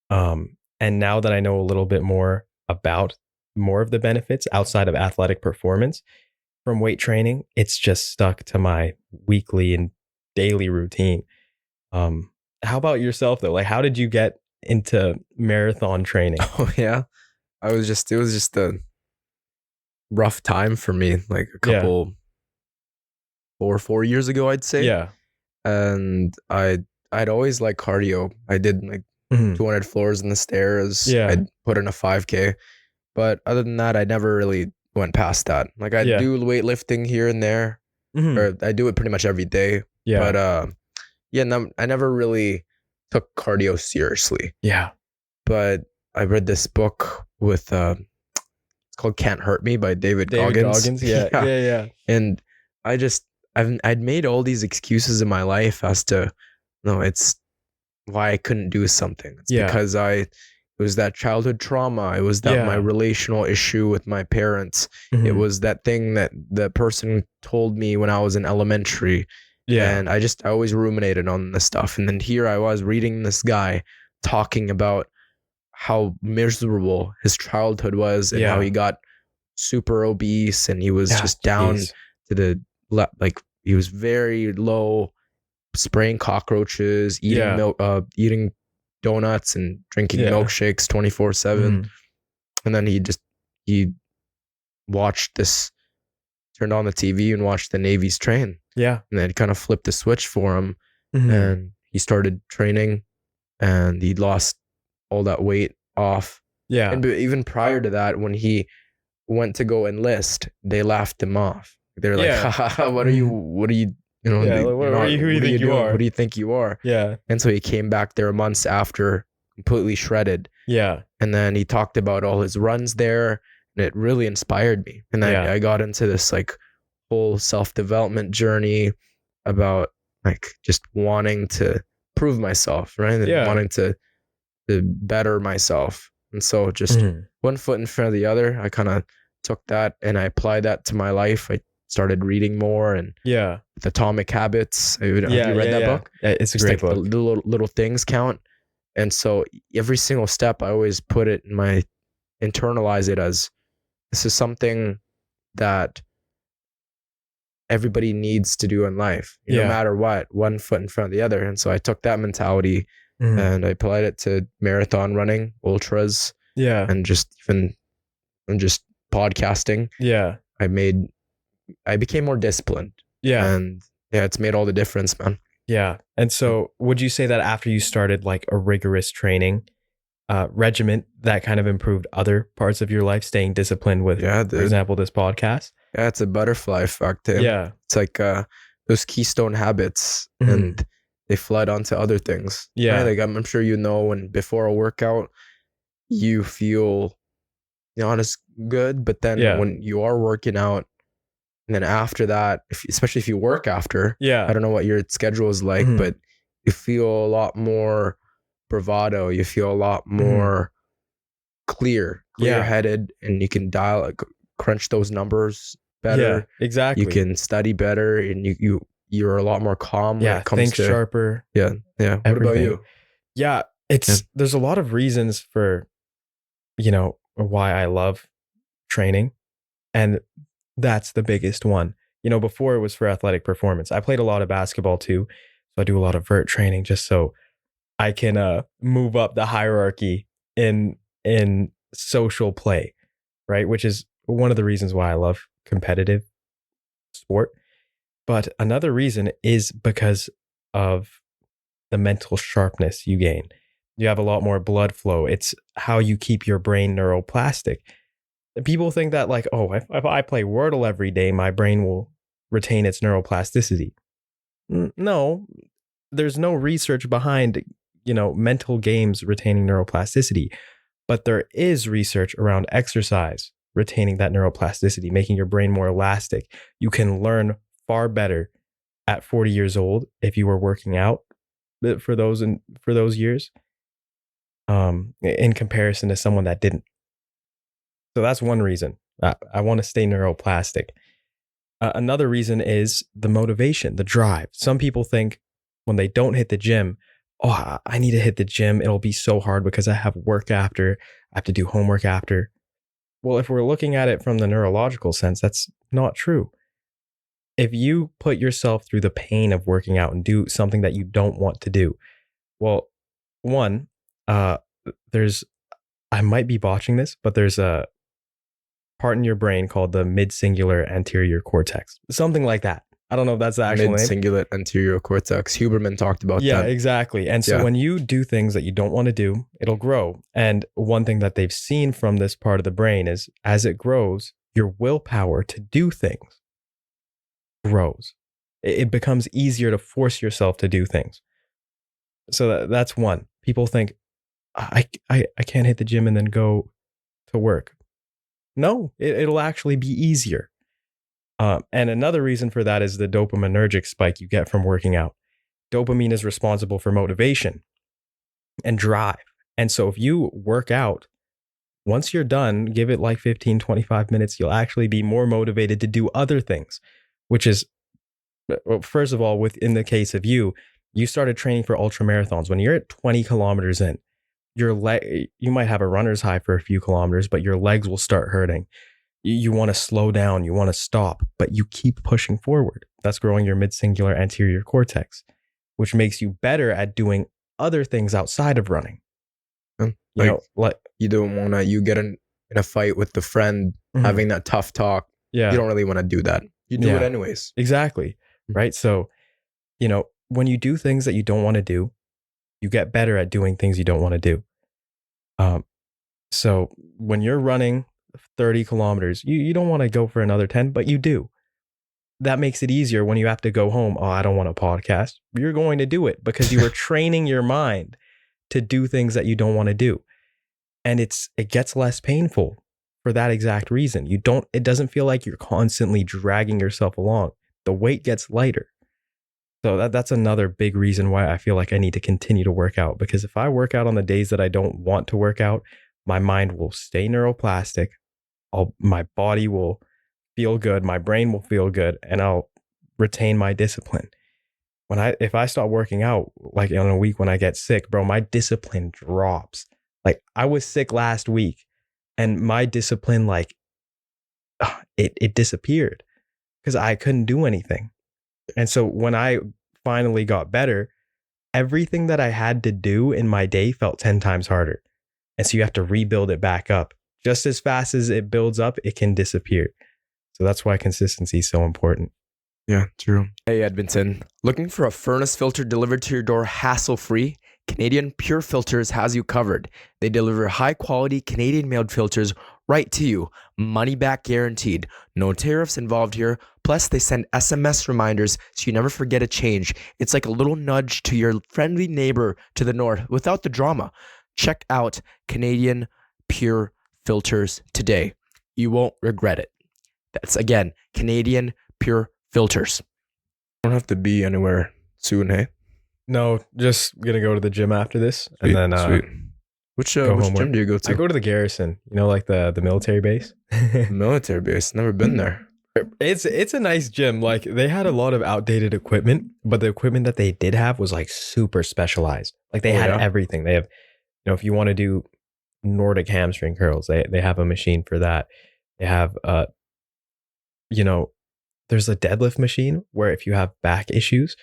Speaker 2: And now that I know a little bit more about more of the benefits outside of athletic performance from weight training, it's just stuck to my weekly and daily routine. How about yourself though? Like, how did you get into marathon training?
Speaker 1: Oh yeah, it was just a rough time for me, like a couple 4 years ago, I'd say.
Speaker 2: Yeah.
Speaker 1: And I'd always liked cardio. I did like 200 floors in the stairs.
Speaker 2: Yeah.
Speaker 1: I'd put in a 5K. But other than that, I never really went past that. Like I do weightlifting here and there, or I do it pretty much every day.
Speaker 2: Yeah.
Speaker 1: But I never really took cardio seriously.
Speaker 2: Yeah.
Speaker 1: But I read this book with it's called "Can't Hurt Me" by David Goggins.
Speaker 2: Yeah.
Speaker 1: And I'd made all these excuses in my life as to, no, it's why I couldn't do something. It's because it was that childhood trauma. It was that my relational issue with my parents. It was that thing that the person told me when I was in elementary. Yeah. And I always ruminated on this stuff. And then here I was reading this guy talking about how miserable his childhood was and how he got super obese and he was just down to the, like, he was very low, spraying cockroaches, eating milk, eating donuts and drinking milkshakes 24/7. And then he watched this, turned on the TV and watched the Navy's train. Yeah. And then it kind of flipped the switch for him. And he started training and he lost all that weight off. Yeah. And even prior to that, when he went to go enlist, they laughed him off. They're like, haha, what are you, who do you think you are? What do you think you are? Yeah. And so he came back there months after, completely shredded. Yeah. And then he talked about all his runs there and it really inspired me. And then I got into this like whole self-development journey about like just wanting to prove myself, right? And wanting to better myself. And so just one foot in front of the other, I kind of took that and I applied that to my life. I started reading more and Atomic Habits. Have you read that book? Yeah, it's a great book. The little things count. And so every single step, I always put it in internalize it as this is something that everybody needs to do in life, no matter what, one foot in front of the other. And so I took that mentality and I applied it to marathon running, ultras, and just podcasting. Yeah. I became more disciplined. Yeah. And it's made all the difference, man. Yeah. And so would you say that after you started like a rigorous training regimen, that kind of improved other parts of your life, staying disciplined with, for example, this podcast? Yeah, it's a butterfly effect. Yeah. It's like those keystone habits and they flood onto other things. Yeah. Right? Like I'm sure when before a workout, you feel not as good, but then when you are working out, and then after that, especially if you work after, I don't know what your schedule is like, but you feel a lot more bravado. You feel a lot more clear-headed, and you can crunch those numbers better. Yeah, exactly. You can study better, and you're a lot more calm. Yeah, when it comes think sharper. Yeah. What about you? Yeah, there's a lot of reasons for, why I love training, and that's the biggest one. Before it was for athletic performance. I played a lot of basketball too. So I do a lot of vert training just so I can move up the hierarchy in social play.
Speaker 2: right? Which is one of the reasons why I love competitive sport. But another reason is because of the mental sharpness you gain. You have a lot more blood flow. It's how you keep your brain neuroplastic. People think that like, oh, if I play Wordle every day, my brain will retain its neuroplasticity. No, there's no research behind, mental games retaining neuroplasticity, but there is research around exercise retaining that neuroplasticity, making your brain more elastic. You can learn far better at 40 years old if you were working out for those years, in comparison to someone that didn't. So that's one reason. I want to stay neuroplastic. Another reason is the motivation, the drive. Some people think when they don't hit the gym, oh, I need to hit the gym. It'll be so hard because I have work after. I have to do homework after. Well, if we're looking at it from the neurological sense, that's not true. If you put yourself through the pain of working out and do something that you don't want to do, well, one, there's, I might be botching this, but there's a part in your brain called the mid-cingulate anterior cortex, something like that. I don't know if that's the actual name.
Speaker 1: Mid-cingulate anterior cortex. Huberman talked about that.
Speaker 2: Yeah, exactly. And so when you do things that you don't want to do, it'll grow. And one thing that they've seen from this part of the brain is as it grows, your willpower to do things grows. It becomes easier to force yourself to do things. So that's one. People think, I can't hit the gym and then go to work. No, it'll actually be easier. And another reason for that is the dopaminergic spike you get from working out. Dopamine is responsible for motivation and drive. And so if you work out, once you're done, give it like 15, 25 minutes, you'll actually be more motivated to do other things, which is, well, first of all, within the case of you started training for ultra marathons. When you're at 20 kilometers in, you might have a runner's high for a few kilometers, but your legs will start hurting. You want to slow down, you want to stop, but you keep pushing forward. That's growing your mid-cingulate anterior cortex, which makes you better at doing other things outside of running.
Speaker 1: You don't want to, you get in a fight with the friend, having that tough talk.
Speaker 2: Yeah.
Speaker 1: You don't really want to do that. You do it anyways.
Speaker 2: Exactly. Right. So, when you do things that you don't want to do, you get better at doing things you don't want to do. So when you're running 30 kilometers, you don't want to go for another 10, but you do. That makes it easier when you have to go home. Oh, I don't want a podcast. You're going to do it because you were training your mind to do things that you don't want to do. And it gets less painful for that exact reason. It doesn't feel like you're constantly dragging yourself along. The weight gets lighter. So that's another big reason why I feel like I need to continue to work out, because if I work out on the days that I don't want to work out, my mind will stay neuroplastic. My body will feel good. My brain will feel good, and I'll retain my discipline. If I stop working out, like in a week when I get sick, bro, my discipline drops. Like I was sick last week and my discipline, it disappeared because I couldn't do anything. And so when I finally got better, everything that I had to do in my day felt 10 times harder. And so you have to rebuild it back up. Just as fast as it builds up, it can disappear. So that's why consistency is so important.
Speaker 1: Yeah, true. Hey, Edmonton. Looking for a furnace filter delivered to your door hassle-free? Canadian Pure Filters has you covered. They deliver high-quality Canadian-made filters right to you. Money-back guaranteed. No tariffs involved here. Plus, they send SMS reminders so you never forget a change. It's like a little nudge to your friendly neighbor to the north without the drama. Check out Canadian Pure Filters today. You won't regret it. That's, again, Canadian Pure Filters. Don't have to be anywhere soon, hey?
Speaker 2: No, just gonna go to the gym after this. Sweet, and then
Speaker 1: sweet. Which gym do you go to?
Speaker 2: I go to the Garrison, like the military base.
Speaker 1: Military base. Never been there.
Speaker 2: It's a nice gym. Like they had a lot of outdated equipment, but the equipment that they did have was like super specialized. Like they had everything. They have, if you want to do Nordic hamstring curls, they have a machine for that. They have there's a deadlift machine where if you have back issues,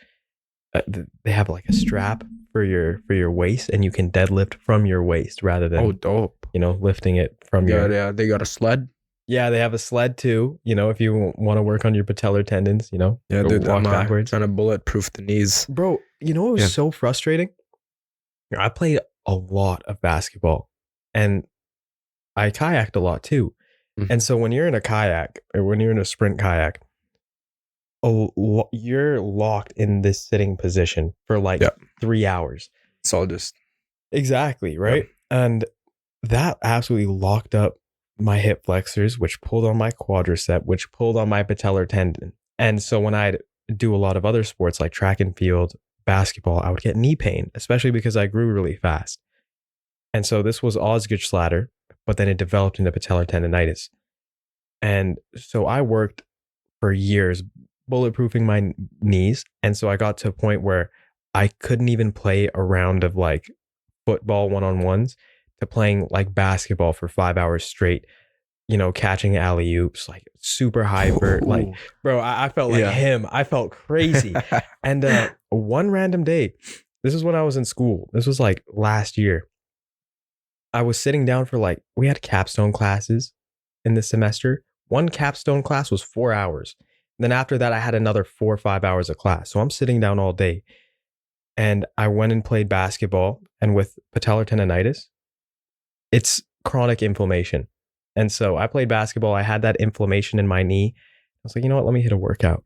Speaker 2: they have like a strap for your waist, and you can deadlift from your waist rather than
Speaker 1: dope.
Speaker 2: Lifting it from your.
Speaker 1: Yeah, they got a sled.
Speaker 2: Yeah, they have a sled too. You know, if you want to work on your patellar tendons, you know,
Speaker 1: Yeah,
Speaker 2: go
Speaker 1: dude,
Speaker 2: walk
Speaker 1: I'm
Speaker 2: backwards.
Speaker 1: trying to bulletproof the knees.
Speaker 2: Bro, you know what was
Speaker 1: Yeah.
Speaker 2: so frustrating? I played a lot of basketball and I kayaked a lot too.
Speaker 1: Mhm.
Speaker 2: And so when you're in a kayak or when you're in a sprint kayak, you're locked in this sitting position for like
Speaker 1: Yeah.
Speaker 2: 3 hours.
Speaker 1: It's all just
Speaker 2: Exactly, right? And that absolutely locked up my hip flexors, which pulled on my quadricep, which pulled on my patellar tendon. And so when I'd do a lot of other sports like track and field, basketball, I would get knee pain, especially because I grew really fast. And so this was Osgood-Schlatter, but then it developed into patellar tendonitis. And so I worked for years bulletproofing my knees. And so I got to a point where I couldn't even play a round of like football one-on-ones to playing like basketball for 5 hours straight, you know, catching alley-oops, like super hyper. Like, bro, I felt like him. I felt crazy. And one random day, this is when I was in school. This was like last year. I was sitting down for like, we had capstone classes in the semester. One capstone class was 4 hours. Then after that, I had another 4 or 5 hours of class. So I'm sitting down all day. And I went and played basketball. And with patellar tendonitis, it's chronic inflammation. And so I played basketball. I had that inflammation in my knee. I was like, you know what? Let me hit a workout.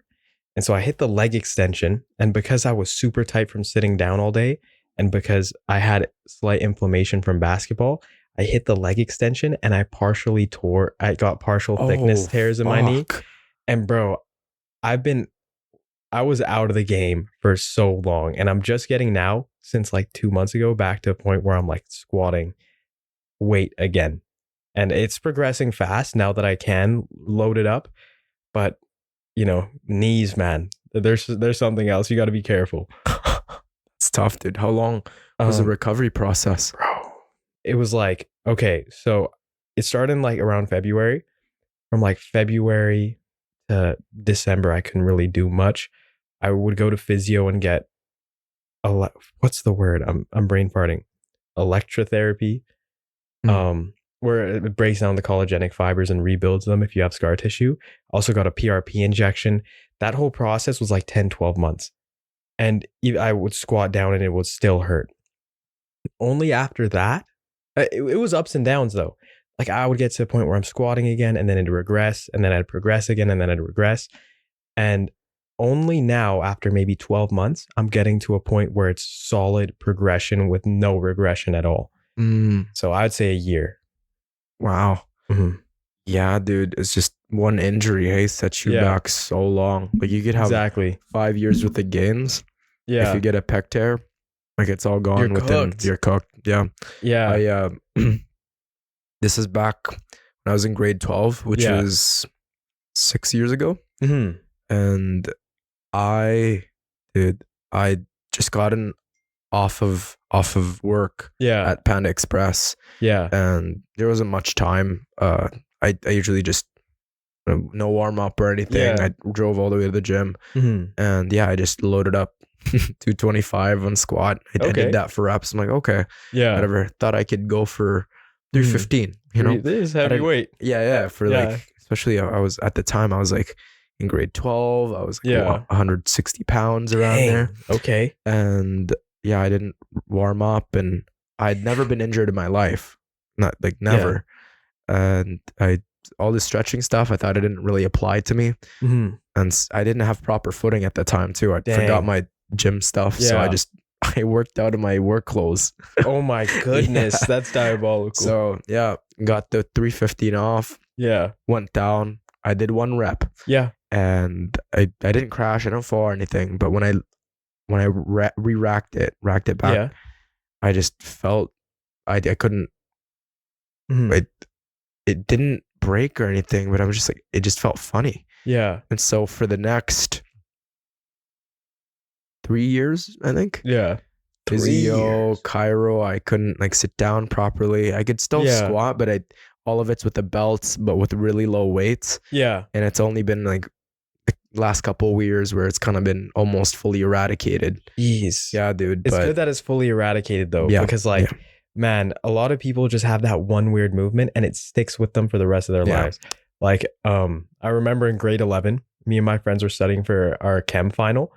Speaker 2: And so I hit the leg extension. And because I was super tight from sitting down all day, and because I had slight inflammation from basketball, I hit the leg extension and I got partial thickness tears in my knee. And bro, I was out of the game for so long. And I'm just getting now, since like 2 months ago, back to a point where I'm like squatting weight again. And it's progressing fast now that I can load it up. But, you know, knees, man, there's something else. You got to be careful.
Speaker 1: It's tough, dude. How long was the recovery process?
Speaker 2: Bro, it was like, okay, so it started in like around February. From like February to December, I couldn't really do much. I would go to physio and get what's the word? I'm brain farting. Electrotherapy. Where it breaks down the collagen fibers and rebuilds them if you have scar tissue. Also got a PRP injection. That whole process was like 10, 12 months. And I would squat down and it would still hurt. Only after that, it was ups and downs though. Like I would get to a point where I'm squatting again and then it'd regress and then I'd progress again and then I'd regress. And only now, after maybe 12 months, I'm getting to a point where it's solid progression with no regression at all. So I'd say a year.
Speaker 1: Wow. Mm-hmm. Yeah, dude. It's just one injury, hey, sets you back so long. Like you could have 5 years worth of gains. Yeah. If you get a pec tear, like it's all gone you're cooked. Yeah. Yeah. This is back when I was in grade 12, which was 6 years ago. Mm-hmm. And I just gotten off of work at Panda Express. Yeah. And there wasn't much time. I usually just no warm up or anything. I drove all the way to the gym. Mm-hmm. And I just loaded up 225 on squat. I did that for reps. I'm like, okay. Yeah. I never thought I could go for 315. You know?
Speaker 2: This is heavy weight.
Speaker 1: Yeah. For like, especially I was at the time, I was like in grade 12. I was like 160 pounds around there.
Speaker 2: Okay.
Speaker 1: And I didn't warm up and I'd never been injured in my life. Not like never. And all this stretching stuff, I thought it didn't really apply to me. Mm-hmm. And I didn't have proper footing at the time too. I forgot my gym stuff. So I worked out in my work clothes.
Speaker 2: Oh my goodness. That's diabolical.
Speaker 1: So got the 315 off. Yeah. Went down. I did one rep. Yeah. And I didn't crash. I didn't fall or anything. But when I racked it back, I just felt I couldn't. Mm-hmm. It didn't break or anything, but I was just like, it just felt funny. Yeah. And so for the next 3 years, I think. Yeah. Physio, chiro, I couldn't like sit down properly. I could still squat, but all of it's with the belts, but with really low weights. Yeah. And it's only been like the last couple of years where it's kind of been almost fully eradicated.
Speaker 2: Jeez.
Speaker 1: Yeah, dude.
Speaker 2: It's good that it's fully eradicated though, because like, man, a lot of people just have that one weird movement and it sticks with them for the rest of their lives. Like, I remember in grade 11, me and my friends were studying for our chem final,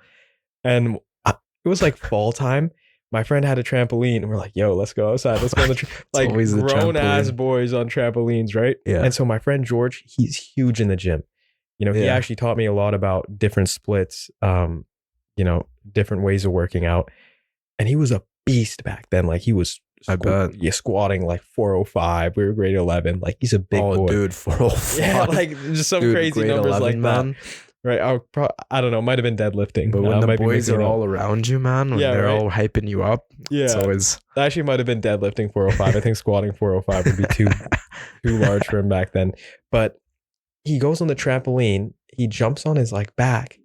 Speaker 2: and it was like fall time. My friend had a trampoline, and we're like, "Yo, let's go outside. Let's go on the like grown ass boys on trampolines, right?"
Speaker 1: Yeah.
Speaker 2: And so my friend George, he's huge in the gym. You know, he actually taught me a lot about different splits, you know, different ways of working out. And he was a beast back then. Like he was squatting like 405. We were grade 11. Like he's a big boy.
Speaker 1: Oh, dude, 405.
Speaker 2: Yeah, like just some crazy numbers 11, like
Speaker 1: man.
Speaker 2: that. Right. I don't know. Might have been deadlifting.
Speaker 1: But when the boys are all around you, man, when they're all hyping you up, it's always...
Speaker 2: Actually might have been deadlifting 405. I think squatting 405 would be too large for him back then. But he goes on the trampoline. He jumps on his like back.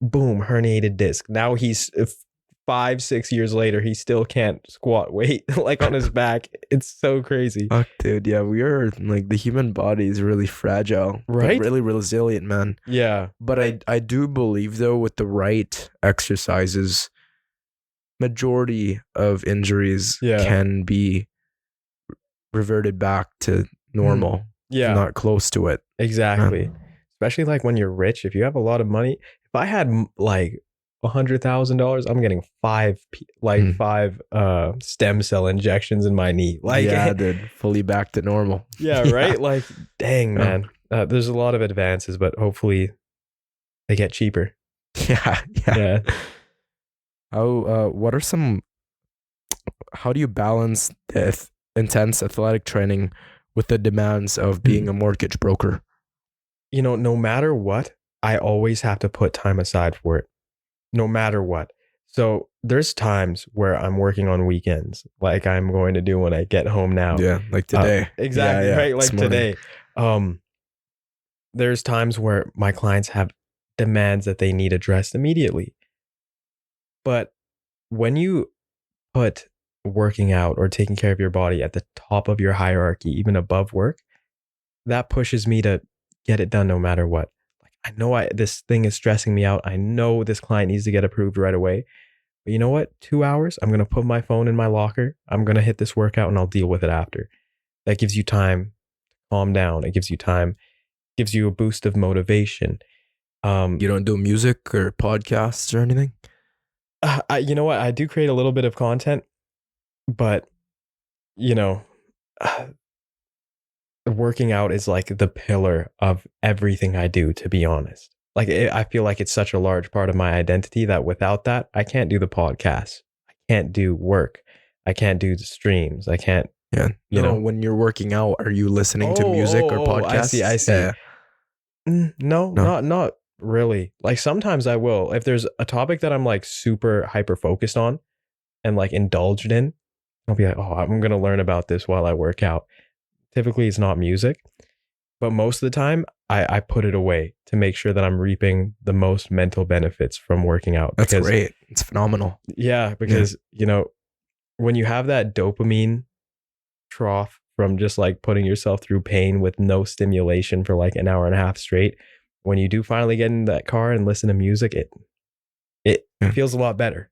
Speaker 2: Boom, herniated disc. Now he's 5-6 years later, he still can't squat weight like on his back. It's so crazy.
Speaker 1: Fuck, dude. Yeah, we are like, the human body is really fragile, right? Really resilient, man.
Speaker 2: Yeah.
Speaker 1: But I do believe though, with the right exercises, majority of injuries can be reverted back to normal.
Speaker 2: Yeah.
Speaker 1: Not close to it.
Speaker 2: Exactly. Especially like when you're rich, if you have a lot of money. If I had like $100,000, I'm getting five stem cell injections in my knee. Like,
Speaker 1: yeah, dude, fully back to normal.
Speaker 2: Yeah, right. Like, dang, man. There's a lot of advances, but hopefully they get cheaper.
Speaker 1: Yeah. What are some? How do you balance the intense athletic training with the demands of being a mortgage broker?
Speaker 2: You know, no matter what, I always have to put time aside for it. No matter what. So there's times where I'm working on weekends, like I'm going to do when I get home now.
Speaker 1: Yeah, like today.
Speaker 2: Exactly, right? Like today. There's times where my clients have demands that they need addressed immediately. But when you put working out or taking care of your body at the top of your hierarchy, even above work, that pushes me to get it done no matter what. I know this thing is stressing me out. I know this client needs to get approved right away. But you know what? 2 hours, I'm going to put my phone in my locker. I'm going to hit this workout and I'll deal with it after. That gives you time to calm down. It gives you time, gives you a boost of motivation.
Speaker 1: You don't do music or podcasts or anything?
Speaker 2: You know what? I do create a little bit of content, but you know, working out is like the pillar of everything I do, to be honest. Like I feel like it's such a large part of my identity that without that, I can't do the podcast. I can't do work. I can't do the streams. I can't.
Speaker 1: Yeah. You know, when you're working out, are you listening to music or podcasts?
Speaker 2: I see. Yeah. No, not really. Like sometimes I will. If there's a topic that I'm like super hyper focused on and like indulged in, I'll be like, oh, I'm going to learn about this while I work out. Typically, it's not music, but most of the time, I put it away to make sure that I'm reaping the most mental benefits from working out.
Speaker 1: That's great. It's phenomenal.
Speaker 2: Yeah, because, you know, when you have that dopamine trough from just like putting yourself through pain with no stimulation for like an hour and a half straight, when you do finally get in that car and listen to music, it feels a lot better.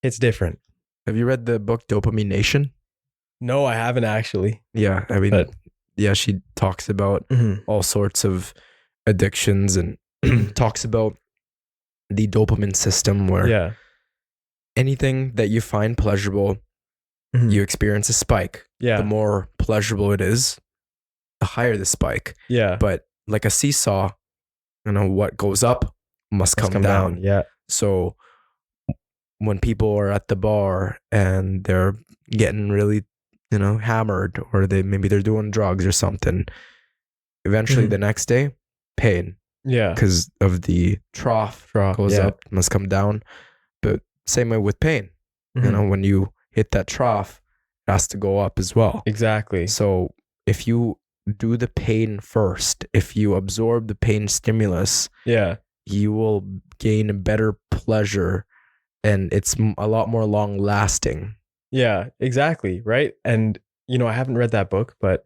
Speaker 2: It's different.
Speaker 1: Have you read the book Dopamine Nation?
Speaker 2: No, I haven't actually.
Speaker 1: Yeah, I mean, she talks about all sorts of addictions and talks about the dopamine system where anything that you find pleasurable, you experience a spike.
Speaker 2: Yeah.
Speaker 1: The more pleasurable it is, the higher the spike.
Speaker 2: Yeah.
Speaker 1: But like a seesaw, you know, what goes up must come down.
Speaker 2: Yeah.
Speaker 1: So when people are at the bar and they're getting really, you know, hammered, or maybe they're doing drugs or something, eventually the next day, pain.
Speaker 2: Yeah.
Speaker 1: Because of the trough goes up, must come down. But same way with pain. You know, when you hit that trough, it has to go up as well.
Speaker 2: Exactly.
Speaker 1: So if you do the pain first, if you absorb the pain stimulus, you will gain a better pleasure, and it's a lot more long lasting.
Speaker 2: Yeah, exactly. Right. And, you know, I haven't read that book, but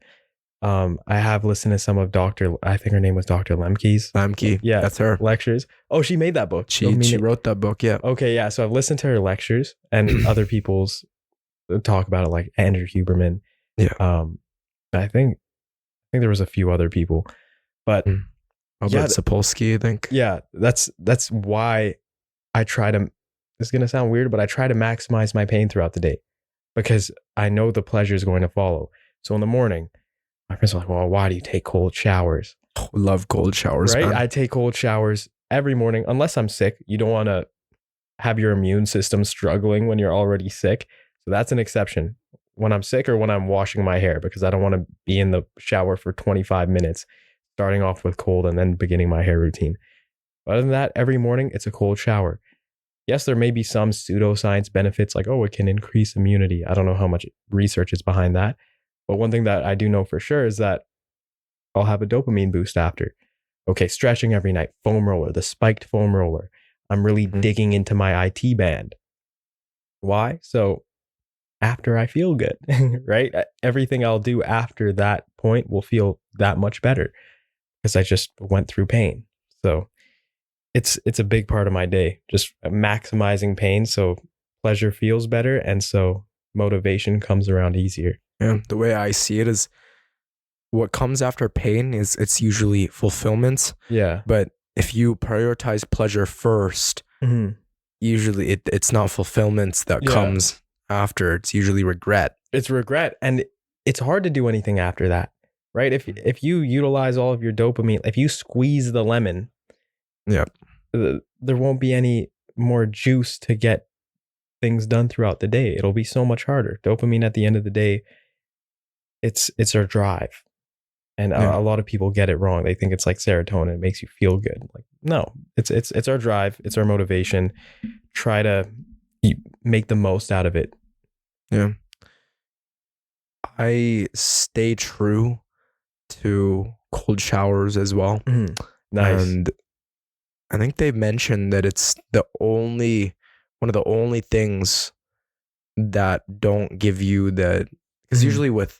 Speaker 2: I have listened to some of I think her name was Dr.
Speaker 1: Lemke.
Speaker 2: Yeah.
Speaker 1: That's her.
Speaker 2: Lectures. Oh, she made that book.
Speaker 1: She wrote that book. Yeah.
Speaker 2: Okay. Yeah. So I've listened to her lectures and other people's talk about it, like Andrew Huberman.
Speaker 1: Yeah.
Speaker 2: I think there was a few other people, But
Speaker 1: How
Speaker 2: yeah,
Speaker 1: about Sapolsky, I think?
Speaker 2: yeah, that's why I try to, it's going to sound weird, but I try to maximize my pain throughout the day because I know the pleasure is going to follow. So in the morning, my friends are like, well, why do you take cold showers?
Speaker 1: Oh, love cold showers,
Speaker 2: Right?
Speaker 1: man.
Speaker 2: I take cold showers every morning, unless I'm sick. You don't want to have your immune system struggling when you're already sick. So that's an exception when I'm sick or when I'm washing my hair, because I don't want to be in the shower for 25 minutes, starting off with cold and then beginning my hair routine. But other than that, every morning it's a cold shower. Yes, there may be some pseudoscience benefits like, oh, it can increase immunity. I don't know how much research is behind that. But one thing that I do know for sure is that I'll have a dopamine boost after. Okay, stretching every night, foam roller, the spiked foam roller. I'm really digging into my IT band. Why? So after I feel good, right? Everything I'll do after that point will feel that much better because I just went through pain. So it's a big part of my day, just maximizing pain so pleasure feels better and so motivation comes around easier.
Speaker 1: Yeah, the way I see it is what comes after pain is it's usually fulfillment.
Speaker 2: Yeah.
Speaker 1: But if you prioritize pleasure first, usually it's not fulfillment that comes after. It's usually regret.
Speaker 2: It's regret. And it's hard to do anything after that, right? If you utilize all of your dopamine, if you squeeze the lemon, there won't be any more juice to get things done throughout the day. It'll be so much harder. Dopamine at the end of the day, it's our drive. And a lot of people get it wrong. They think it's like serotonin. It makes you feel good. Like, no, it's our drive. It's our motivation. Try to make the most out of it.
Speaker 1: Yeah. I stay true to cold showers as well.
Speaker 2: Nice.
Speaker 1: And I think they mentioned that it's one of the only things that don't give you the, because usually with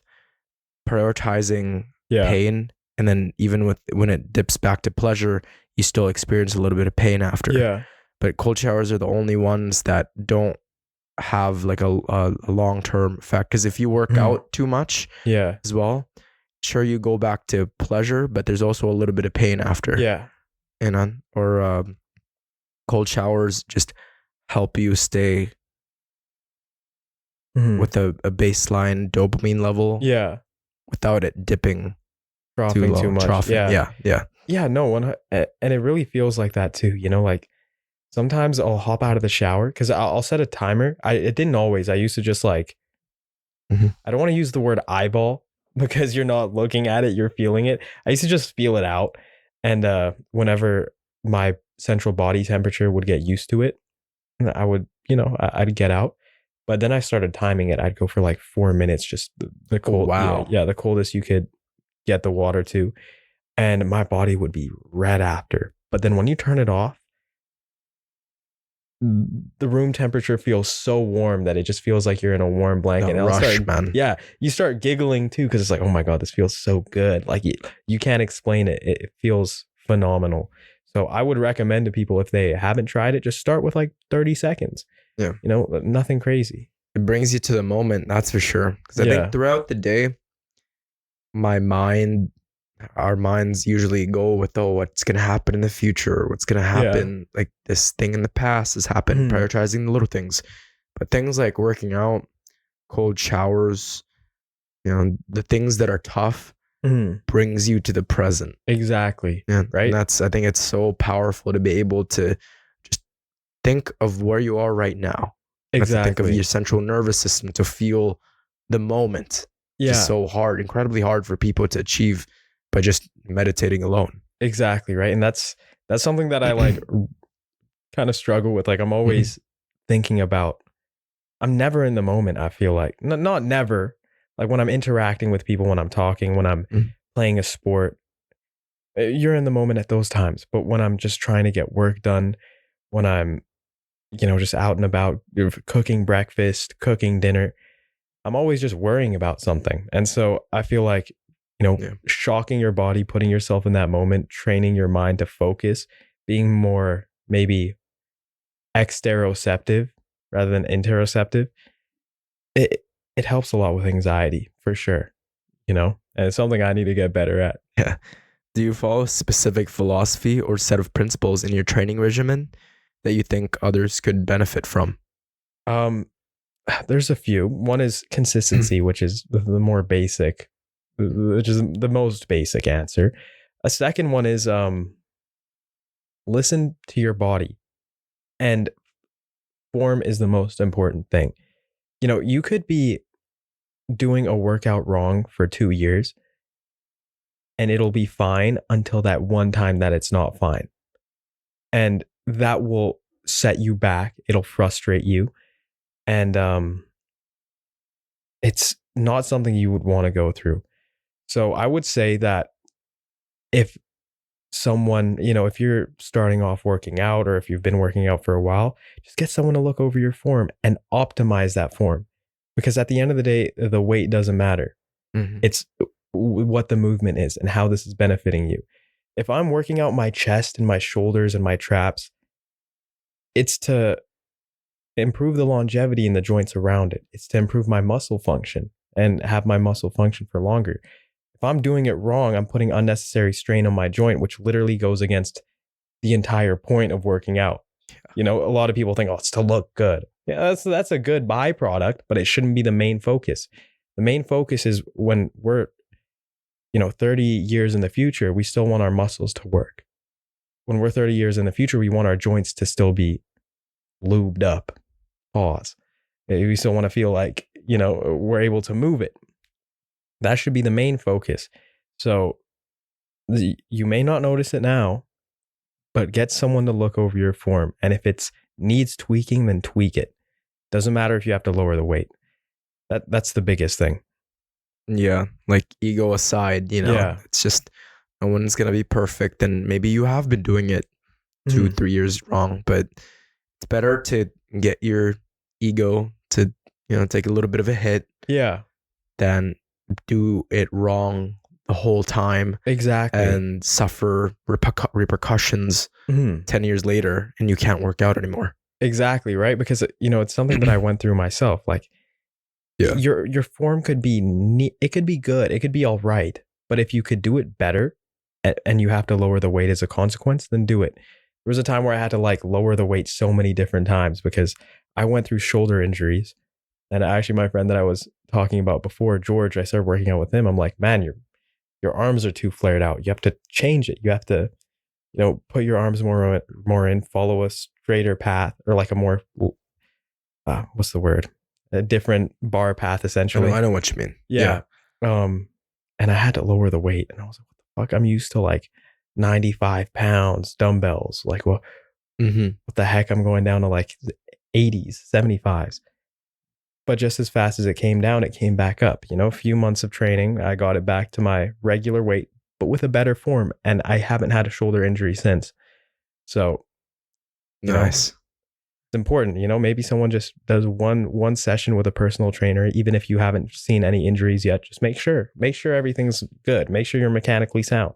Speaker 1: prioritizing pain, and then even when it dips back to pleasure, you still experience a little bit of pain after.
Speaker 2: Yeah.
Speaker 1: But cold showers are the only ones that don't have like a long-term effect. Because if you work out too much as well, sure, you go back to pleasure, but there's also a little bit of pain after.
Speaker 2: Yeah.
Speaker 1: Or cold showers just help you stay with a baseline dopamine level.
Speaker 2: Yeah.
Speaker 1: Without it dipping
Speaker 2: Dropping too much.
Speaker 1: Troughing. Yeah.
Speaker 2: No one, and it really feels like that too. You know, like sometimes I'll hop out of the shower because I'll set a timer. It didn't always. I used to just like, I don't want to use the word eyeball because you're not looking at it, you're feeling it. I used to just feel it out. And whenever my central body temperature would get used to it, I would, I'd get out. But then I started timing it. I'd go for like 4 minutes, just the cold.
Speaker 1: Wow.
Speaker 2: Yeah, the coldest you could get the water to. And my body would be red after. But then when you turn it off, the room temperature feels so warm that it just feels like you're in a warm blanket.
Speaker 1: The rush, man.
Speaker 2: Yeah, you start giggling too because it's like, oh my God, this feels so good. Like you can't explain it. It feels phenomenal. So I would recommend to people, if they haven't tried it, just start with like 30 seconds.
Speaker 1: Yeah.
Speaker 2: Nothing crazy.
Speaker 1: It brings you to the moment, that's for sure. Because I think throughout the day, our minds usually go with, what's going to happen in the future? What's going to happen? Like this thing in the past has happened, prioritizing the little things. But things like working out, cold showers, the things that are tough brings you to the present.
Speaker 2: Exactly.
Speaker 1: Yeah.
Speaker 2: Right.
Speaker 1: And I think it's so powerful to be able to just think of where you are right now.
Speaker 2: Exactly.
Speaker 1: Think of your central nervous system to feel the moment.
Speaker 2: Yeah.
Speaker 1: It's so hard, incredibly hard for people to achieve by just meditating alone.
Speaker 2: Exactly. Right. And that's something that I like kind of struggle with. Like I'm always thinking about, I'm never in the moment. I feel like not never, like when I'm interacting with people, when I'm talking, when I'm playing a sport, you're in the moment at those times. But when I'm just trying to get work done, when I'm, just out and about cooking breakfast, cooking dinner, I'm always just worrying about something. And so I feel like, shocking your body, putting yourself in that moment, training your mind to focus, being more maybe exteroceptive rather than interoceptive, it helps a lot with anxiety for sure, and it's something I need to get better at.
Speaker 1: Yeah. Do you follow a specific philosophy or set of principles in your training regimen that you think others could benefit from?
Speaker 2: Um, there's a few. One is consistency, which is the more basic, which is the most basic answer. A second one is listen to your body, and form is the most important thing. You could be doing a workout wrong for 2 years and it'll be fine until that one time that it's not fine. And that will set you back. It'll frustrate you. And it's not something you would want to go through. So I would say that if someone, if you're starting off working out or if you've been working out for a while, just get someone to look over your form and optimize that form. Because at the end of the day, the weight doesn't matter.
Speaker 1: Mhm.
Speaker 2: It's what the movement is and how this is benefiting you. If I'm working out my chest and my shoulders and my traps, it's to improve the longevity in the joints around it. It's to improve my muscle function and have my muscle function for longer. If I'm doing it wrong, I'm putting unnecessary strain on my joint, which literally goes against the entire point of working out. A lot of people think, oh, it's to look good. Yeah, that's a good byproduct, but it shouldn't be the main focus. The main focus is when we're 30 years in the future, we still want our muscles to work. When we're 30 years in the future, we want our joints to still be lubed up. Pause. We still want to feel like, we're able to move it. That should be the main focus. So you may not notice it now, but get someone to look over your form. And if it needs tweaking, then tweak it. Doesn't matter if you have to lower the weight. That's the biggest thing.
Speaker 1: Yeah, like ego aside,
Speaker 2: Yeah.
Speaker 1: it's just no one's gonna be perfect, and maybe you have been doing it 2-3 years wrong, but it's better to get your ego to take a little bit of a hit
Speaker 2: Yeah.
Speaker 1: than do it wrong the whole time
Speaker 2: Exactly.
Speaker 1: and suffer repercussions 10 years later and you can't work out anymore.
Speaker 2: Exactly, right? Because it's something that I went through myself. Like,
Speaker 1: Yeah.
Speaker 2: your form could be it could be good, it could be all right, but if you could do it better and you have to lower the weight as a consequence, then do it. There was a time where I had to lower the weight so many different times because I went through shoulder injuries. And actually, my friend that I was talking about before, George, I started working out with him. I'm like, man, your arms are too flared out. You have to change it. You have to, put your arms more in, follow a straighter path, or like a more, what's the word? A different bar path, essentially.
Speaker 1: I know what you mean.
Speaker 2: Yeah. And I had to lower the weight, and I was like, what the fuck? I'm used to 95 pounds dumbbells. Like, what the heck? I'm going down to 80s, 75s. But just as fast as it came down, it came back up. A few months of training, I got it back to my regular weight, but with a better form. And I haven't had a shoulder injury since. So,
Speaker 1: Nice.
Speaker 2: it's important. Maybe someone just does one session with a personal trainer, even if you haven't seen any injuries yet. Just make sure everything's good. Make sure you're mechanically sound.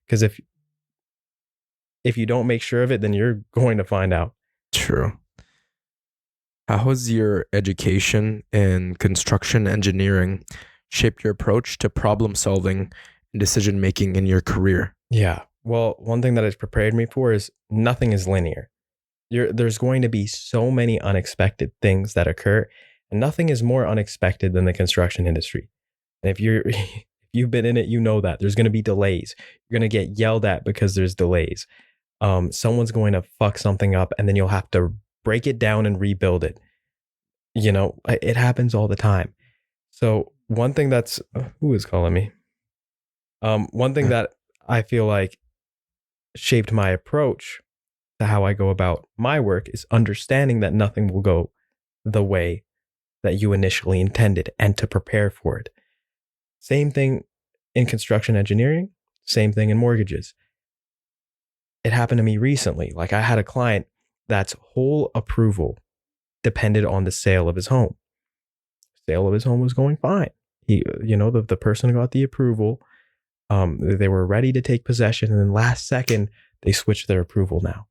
Speaker 2: Because if you don't make sure of it, then you're going to find out.
Speaker 1: True. How has your education in construction engineering shaped your approach to problem solving and decision making in your career?
Speaker 2: Yeah. Well, one thing that it's prepared me for is nothing is linear. There's going to be so many unexpected things that occur, and nothing is more unexpected than the construction industry. And if you've been in it, you know that there's going to be delays. You're going to get yelled at because there's delays. Someone's going to fuck something up, and then you'll have to break it down and rebuild it. It happens all the time. So one thing that's who is calling me? One thing that I feel like shaped my approach to how I go about my work is understanding that nothing will go the way that you initially intended and to prepare for it. Same thing in construction engineering, same thing in mortgages. It happened to me recently. I had a client that's whole approval depended on the sale of his home. Sale of his home was going fine. The person got the approval. They were ready to take possession, and then last second they switched their approval now.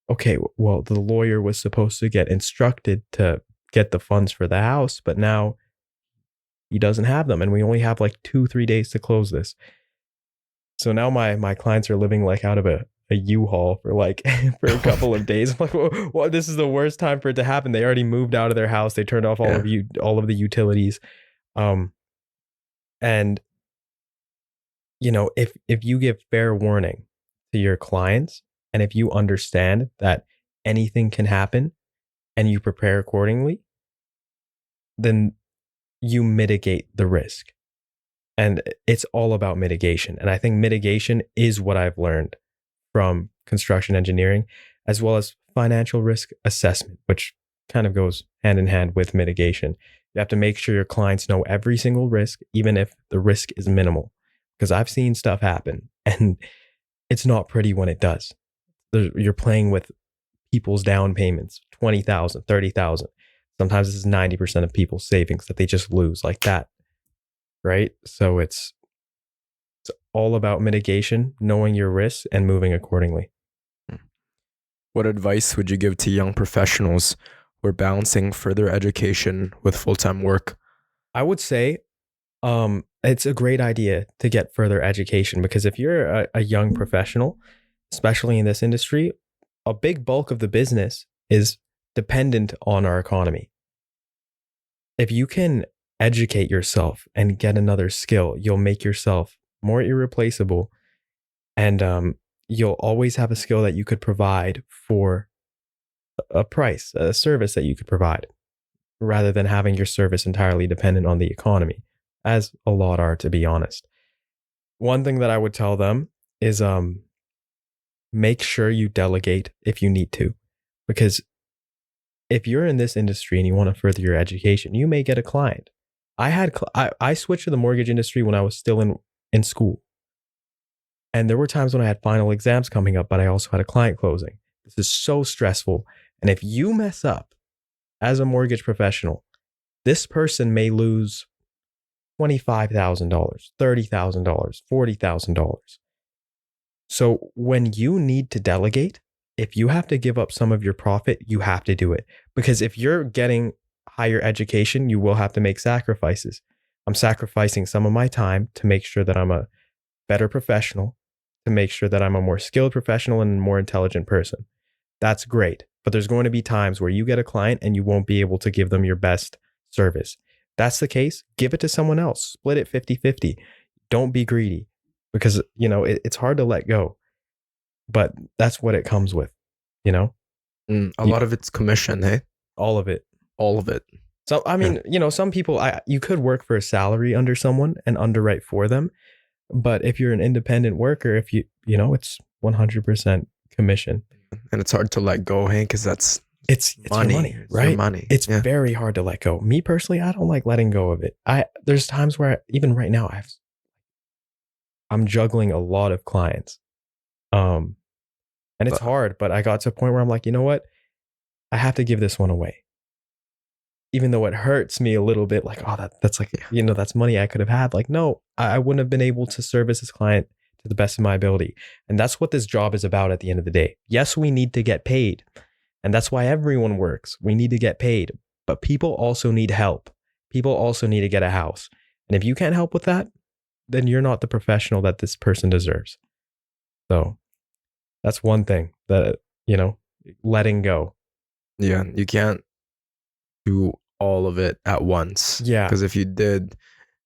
Speaker 2: Okay, well, the lawyer was supposed to get instructed to get the funds for the house, but now he doesn't have them, and we only have 2-3 days to close this. So now my clients are living like out of a U-Haul for like for a couple of days. I'm like, well, this is the worst time for it to happen. They already moved out of their house. They turned off all of the utilities. And if you give fair warning to your clients, and if you understand that anything can happen and you prepare accordingly, then you mitigate the risk. And it's all about mitigation. And I think mitigation is what I've learned from construction engineering, as well as financial risk assessment, which kind of goes hand in hand with mitigation. You have to make sure your clients know every single risk, even if the risk is minimal. Because I've seen stuff happen and it's not pretty when it does. You're playing with people's down payments, 20,000, 30,000. Sometimes this is 90% of people's savings that they just lose like that. Right? So it's all about mitigation, knowing your risks and moving accordingly.
Speaker 1: What advice would you give to young professionals who are balancing further education with full-time work?
Speaker 2: I would say it's a great idea to get further education, because if you're a young professional, especially in this industry, a big bulk of the business is dependent on our economy. If you can educate yourself and get another skill, you'll make yourself more irreplaceable, and you'll always have a skill that you could provide for a price, a service that you could provide, rather than having your service entirely dependent on the economy, as a lot are, to be honest. One thing that I would tell them is make sure you delegate if you need to, because if you're in this industry and you want to further your education, you may get a client. I switched to the mortgage industry when I was still in school. And there were times when I had final exams coming up, but I also had a client closing. This is so stressful. And if you mess up as a mortgage professional, this person may lose $25,000, $30,000, $40,000. So when you need to delegate, if you have to give up some of your profit, you have to do it. Because if you're getting higher education, you will have to make sacrifices. I'm sacrificing some of my time to make sure that I'm a better professional, to make sure that I'm a more skilled professional and more intelligent person. That's great. But there's going to be times where you get a client and you won't be able to give them your best service. That's the case. Give it to someone else. Split it 50-50. Don't be greedy, because, it's hard to let go. But that's what it comes with,
Speaker 1: A lot of it's commission, hey?
Speaker 2: All of it.
Speaker 1: All of it.
Speaker 2: So, I mean, some people, you could work for a salary under someone and underwrite for them. But if you're an independent worker, it's 100% commission.
Speaker 1: And it's hard to let go, hey? Because
Speaker 2: it's money, right?
Speaker 1: It's your money.
Speaker 2: It's very hard to let go. Me personally, I don't like letting go of it. There's times where even right now, I'm juggling a lot of clients. And it's hard, but I got to a point where I'm like, you know what? I have to give this one away. Even though it hurts me a little bit, like, oh, that's like, that's money I could have had. Like, no, I wouldn't have been able to service this client to the best of my ability. And that's what this job is about at the end of the day. Yes, we need to get paid. And that's why everyone works. We need to get paid. But people also need help. People also need to get a house. And if you can't help with that, then you're not the professional that this person deserves. So that's one thing that, letting go.
Speaker 1: Yeah, you can't do all of it at once.
Speaker 2: Yeah.
Speaker 1: Because if you did,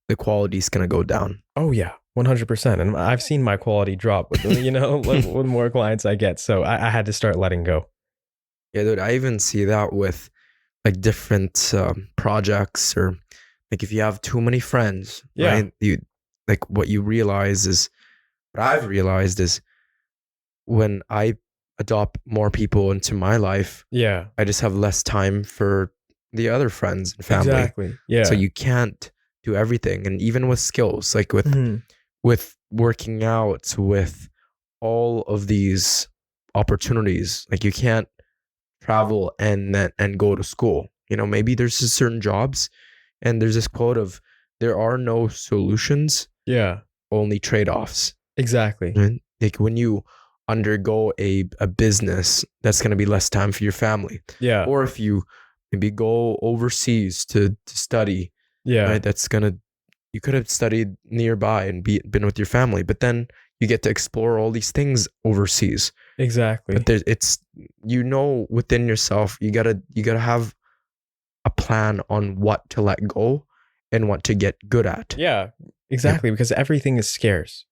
Speaker 1: the quality's going to go down.
Speaker 2: Oh, yeah. 100%. And I've seen my quality drop with, with more clients I get. So I had to start letting go.
Speaker 1: Yeah, dude, I even see that with like different projects, or like if you have too many friends, right? What I've realized is when I adopt more people into my life, I just have less time for the other friends and family.
Speaker 2: Exactly. Yeah.
Speaker 1: So you can't do everything. And even with skills, like with working out, with all of these opportunities, like you can't travel and go to school. Maybe there's just certain jobs, and there's this quote of, there are no solutions, only trade-offs.
Speaker 2: Exactly.
Speaker 1: And like when you undergo a business, that's going to be less time for your family.
Speaker 2: Yeah.
Speaker 1: Or if you maybe go overseas to study, right, you could have studied nearby and been with your family, but then you get to explore all these things overseas.
Speaker 2: Exactly.
Speaker 1: But it's within yourself, you gotta have a plan on what to let go and what to get good at.
Speaker 2: Yeah, exactly. Because everything is scarce.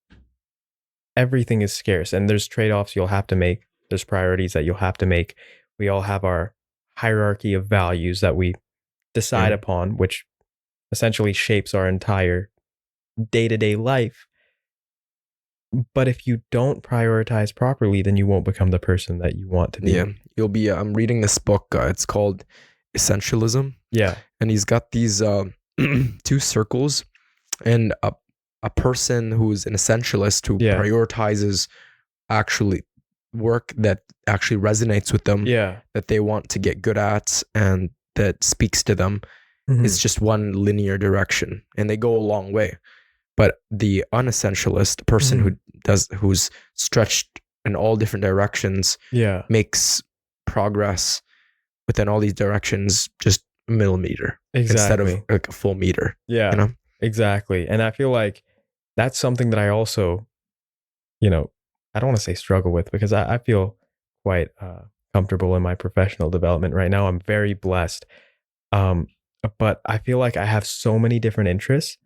Speaker 2: Everything is scarce, and there's trade-offs you'll have to make. There's priorities that you'll have to make. We all have our hierarchy of values that we decide upon, which essentially shapes our entire day-to-day life. But if you don't prioritize properly, then you won't become the person that you want to be.
Speaker 1: Yeah, you'll be. I'm reading this book. It's called Essentialism.
Speaker 2: Yeah,
Speaker 1: and he's got these 2 circles, and a person who's an essentialist who prioritizes actually work that actually resonates with them, that they want to get good at, and that speaks to them. It's just one linear direction, and they go a long way. But the unessentialist person who's stretched in all different directions, makes progress within all these directions just a millimeter instead of like a full meter.
Speaker 2: Yeah,
Speaker 1: you know?
Speaker 2: Exactly. And I feel like that's something that I also, I don't want to say struggle with, because I feel quite comfortable in my professional development right now. I'm very blessed. But I feel like I have so many different interests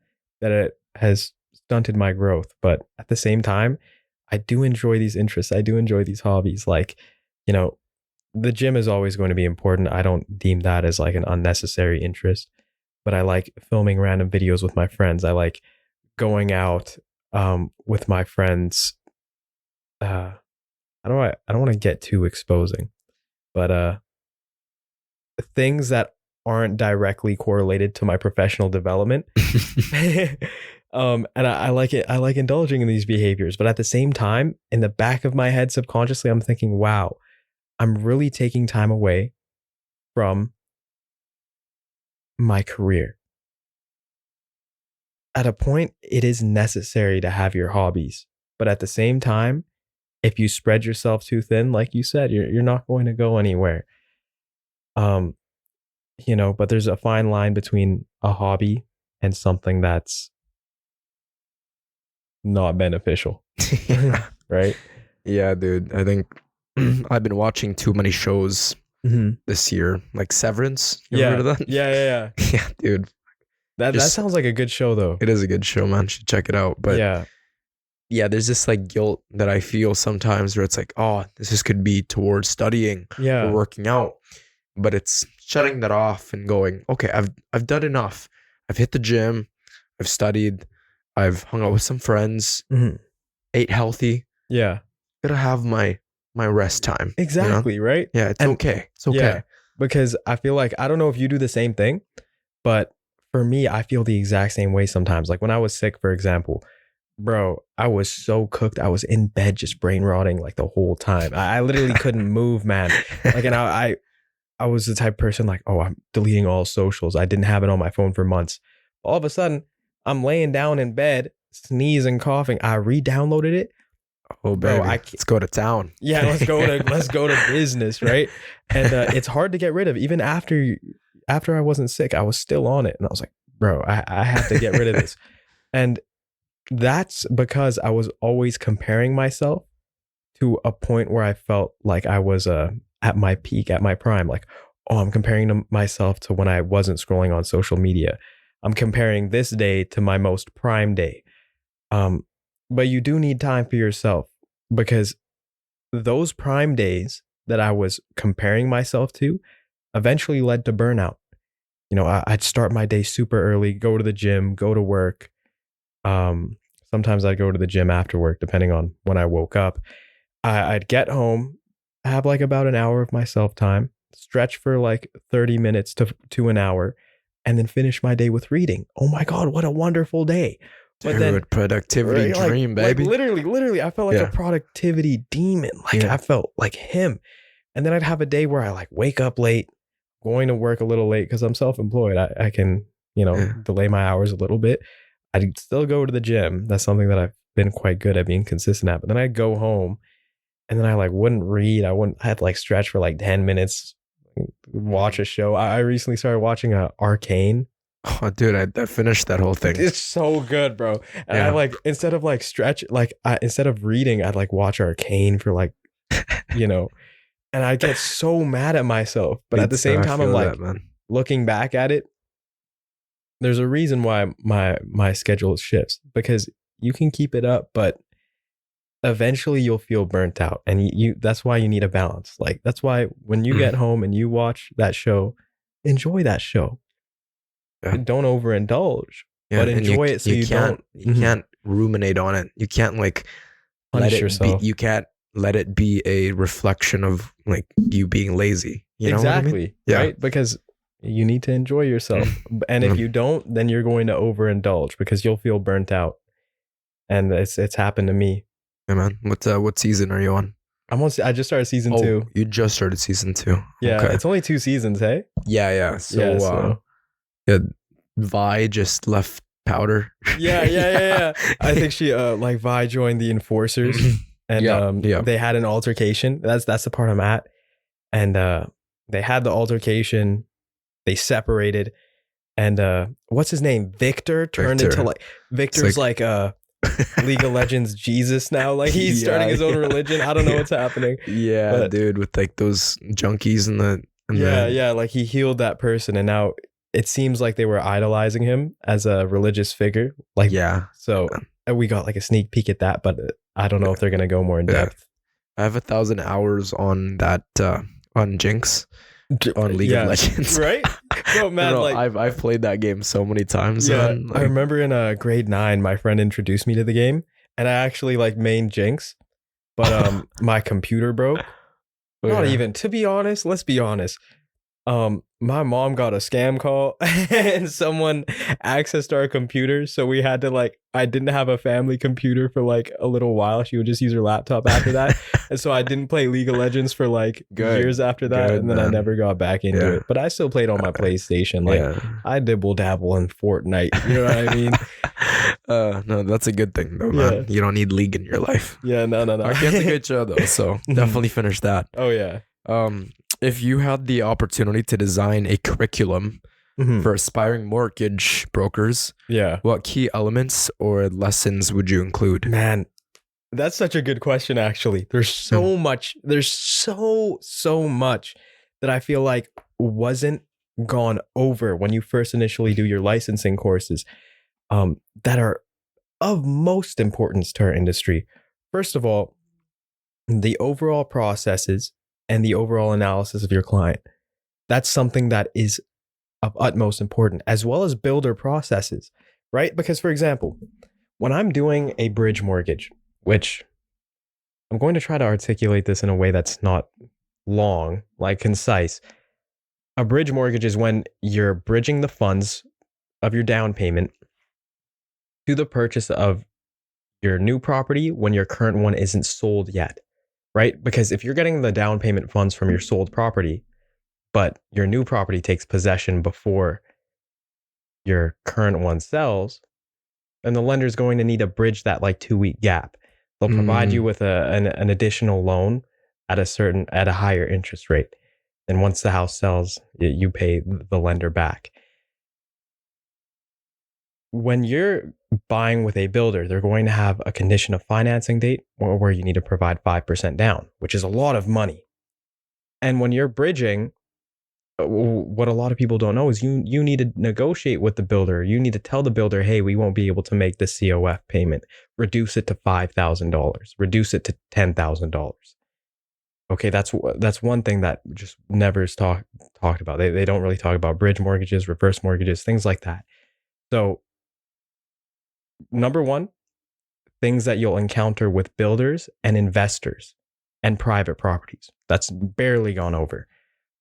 Speaker 2: that it has stunted my growth. But at the same time, I do enjoy these interests. I do enjoy these hobbies. Like, the gym is always going to be important. I don't deem that as like an unnecessary interest, but I like filming random videos with my friends. I like going out with my friends. I don't want to get too exposing, but things that aren't directly correlated to my professional development. And I like it. I like indulging in these behaviors, but at the same time, in the back of my head, subconsciously, I'm thinking, wow, I'm really taking time away from my career. At a point, it is necessary to have your hobbies, but at the same time, if you spread yourself too thin, like you said, you're not going to go anywhere. But there's a fine line between a hobby and something that's not beneficial. Right?
Speaker 1: Yeah, dude. I think I've been watching too many shows this year, like Severance. You ever heard of that?
Speaker 2: Yeah.
Speaker 1: Yeah, dude.
Speaker 2: That sounds like a good show, though.
Speaker 1: It is a good show, man. You should check it out. But yeah, there's this like guilt that I feel sometimes where it's like, oh, this could be towards studying or working out. But it's shutting that off and going, okay, I've done enough. I've hit the gym. I've studied. I've hung out with some friends. Ate healthy.
Speaker 2: Yeah.
Speaker 1: Gotta have my rest time.
Speaker 2: Exactly, right?
Speaker 1: Yeah, it's okay. It's okay.
Speaker 2: Yeah, because I feel like, I don't know if you do the same thing, but for me, I feel the exact same way sometimes. Like when I was sick, for example, bro, I was so cooked. I was in bed just brain rotting like the whole time. I literally couldn't move, man. Like, and I was the type of person like, oh, I'm deleting all socials. I didn't have it on my phone for months. All of a sudden, I'm laying down in bed, sneezing, coughing. I re-downloaded it.
Speaker 1: Oh, baby, let's go to town.
Speaker 2: Yeah, let's go to business, right? And it's hard to get rid of. Even after I wasn't sick, I was still on it, and I was like, bro, I have to get rid of this. And that's because I was always comparing myself to a point where I felt like I was at my peak, at my prime. Like, oh, I'm comparing myself to when I wasn't scrolling on social media. I'm comparing this day to my most prime day. But you do need time for yourself, because those prime days that I was comparing myself to eventually led to burnout. I'd start my day super early, go to the gym, go to work. Sometimes I'd go to the gym after work, depending on when I woke up. I'd get home, have like about an hour of my self time, stretch for like 30 minutes to an hour, and then finish my day with reading. Oh my God, what a wonderful day. But
Speaker 1: Dude,
Speaker 2: then
Speaker 1: productivity dream, baby.
Speaker 2: Like literally, I felt like a productivity demon. Like I felt like him. And then I'd have a day where I like wake up late, going to work a little late because I'm self-employed. I can, delay my hours a little bit. I'd still go to the gym. That's something that I've been quite good at being consistent at. But then I'd go home and then I like wouldn't read. I had to like stretch for like 10 minutes, watch a show. I recently started watching Arcane.
Speaker 1: Oh, dude, I finished that whole thing.
Speaker 2: It's so good, bro. And I
Speaker 1: Yeah.
Speaker 2: like, instead of like instead of reading, I'd like watch Arcane for like, you know, and I get so mad at myself. But at
Speaker 1: Dude,
Speaker 2: the
Speaker 1: so
Speaker 2: same
Speaker 1: I
Speaker 2: time, I'm
Speaker 1: feel that,
Speaker 2: like,
Speaker 1: man.
Speaker 2: looking back at it, there's a reason why my schedule shifts, because you can keep it up, but eventually you'll feel burnt out, and you that's why you need a balance. Like that's why when you get home and you watch that show, enjoy that show.
Speaker 1: Yeah.
Speaker 2: Don't overindulge,
Speaker 1: Yeah,
Speaker 2: but
Speaker 1: and you
Speaker 2: enjoy it so
Speaker 1: you
Speaker 2: you
Speaker 1: can't
Speaker 2: don't
Speaker 1: you can't ruminate on it. You can't like let
Speaker 2: punish
Speaker 1: it be.
Speaker 2: yourself.
Speaker 1: You can't let it be a reflection of like you being lazy. You know what I mean?
Speaker 2: Exactly,
Speaker 1: Yeah.
Speaker 2: right? Because you need to enjoy yourself. And if
Speaker 1: Mm.
Speaker 2: you don't, then you're going to overindulge because you'll feel burnt out. And it's happened to me.
Speaker 1: Yeah, man. What season are you on?
Speaker 2: I just started season
Speaker 1: Oh,
Speaker 2: 2.
Speaker 1: you just started season 2.
Speaker 2: Yeah,
Speaker 1: Okay.
Speaker 2: it's only 2 seasons, hey?
Speaker 1: Yeah. So,
Speaker 2: So
Speaker 1: yeah, Vi just left Powder.
Speaker 2: yeah. I think she like Vi joined the Enforcers, and
Speaker 1: Yeah.
Speaker 2: they had an altercation. That's the part I'm at. And they had the altercation, they separated, and what's his name? Victor turned
Speaker 1: Victor.
Speaker 2: into like Victor's like League of Legends Jesus now. Like he's starting his own religion. I don't know what's happening.
Speaker 1: Yeah,
Speaker 2: But-
Speaker 1: dude, with like those junkies and the
Speaker 2: Yeah, like he healed that person, and now it seems like they were idolizing him as a religious figure. Like
Speaker 1: yeah.
Speaker 2: so we got like a sneak peek at that, but I don't know if they're gonna go more in depth.
Speaker 1: I have 1,000 hours on that on Jinx on League of Legends.
Speaker 2: Right? Bro, man,
Speaker 1: Bro,
Speaker 2: like
Speaker 1: I've played that game so many times.
Speaker 2: yeah,
Speaker 1: Man.
Speaker 2: I remember in grade 9, my friend introduced me to the game, and I actually like main Jinx, but my computer broke. Not even, to be honest, let's be honest. My mom got a scam call and someone accessed our computer. So we had to like, I didn't have a family computer for like a little while. She would just use her laptop after that. And so I didn't play League of Legends for like years after that. And then I never got back into it. But I still played on my PlayStation. Like I dibble dabble in Fortnite. You know what I mean?
Speaker 1: No, that's a good thing though, man. You don't need League in your life.
Speaker 2: Yeah, no.
Speaker 1: Arcane's a good show though, so definitely finish that.
Speaker 2: Oh yeah.
Speaker 1: If you had the opportunity to design a curriculum for aspiring mortgage brokers, what key elements or lessons would you include?
Speaker 2: Man, that's such a good question, actually. There's so much. There's so much that I feel like wasn't gone over when you first initially do your licensing courses that are of most importance to our industry. First of all, the overall processes and the overall analysis of your client. That's something that is of utmost importance, as well as builder processes, right? Because, for example, when I'm doing a bridge mortgage, which I'm going to try to articulate this in a way that's not long, like concise. A bridge mortgage is when you're bridging the funds of your down payment to the purchase of your new property when your current one isn't sold yet. Right? Because if you're getting the down payment funds from your sold property, but your new property takes possession before your current one sells, then the lender's going to need to bridge that like 2-week gap. They'll provide you with an additional loan at a higher interest rate. And once the house sells, you pay the lender back. When you're buying with a builder, they're going to have a condition of financing date where you need to provide 5% down, which is a lot of money. And when you're bridging, what a lot of people don't know is you need to negotiate with the builder. You need to tell the builder, hey, we won't be able to make the COF payment. Reduce it to $5,000. Reduce it to $10,000. Okay, that's one thing that just never is talked about. They don't really talk about bridge mortgages, reverse mortgages, things like that. So number one, things that you'll encounter with builders and investors and private properties. That's barely gone over.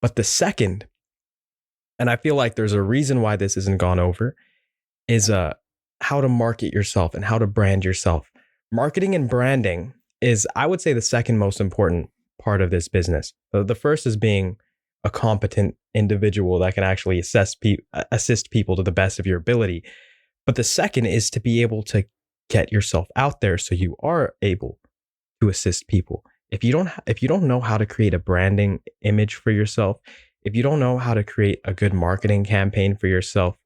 Speaker 2: But the second, and I feel like there's a reason why this isn't gone over, is how to market yourself and how to brand yourself. Marketing and branding is, I would say, the second most important part of this business. The first is being a competent individual that can actually assist people to the best of your ability. But the second is to be able to get yourself out there so you are able to assist people. If you don't know how to create a branding image for yourself, if you don't know how to create a good marketing campaign for yourself,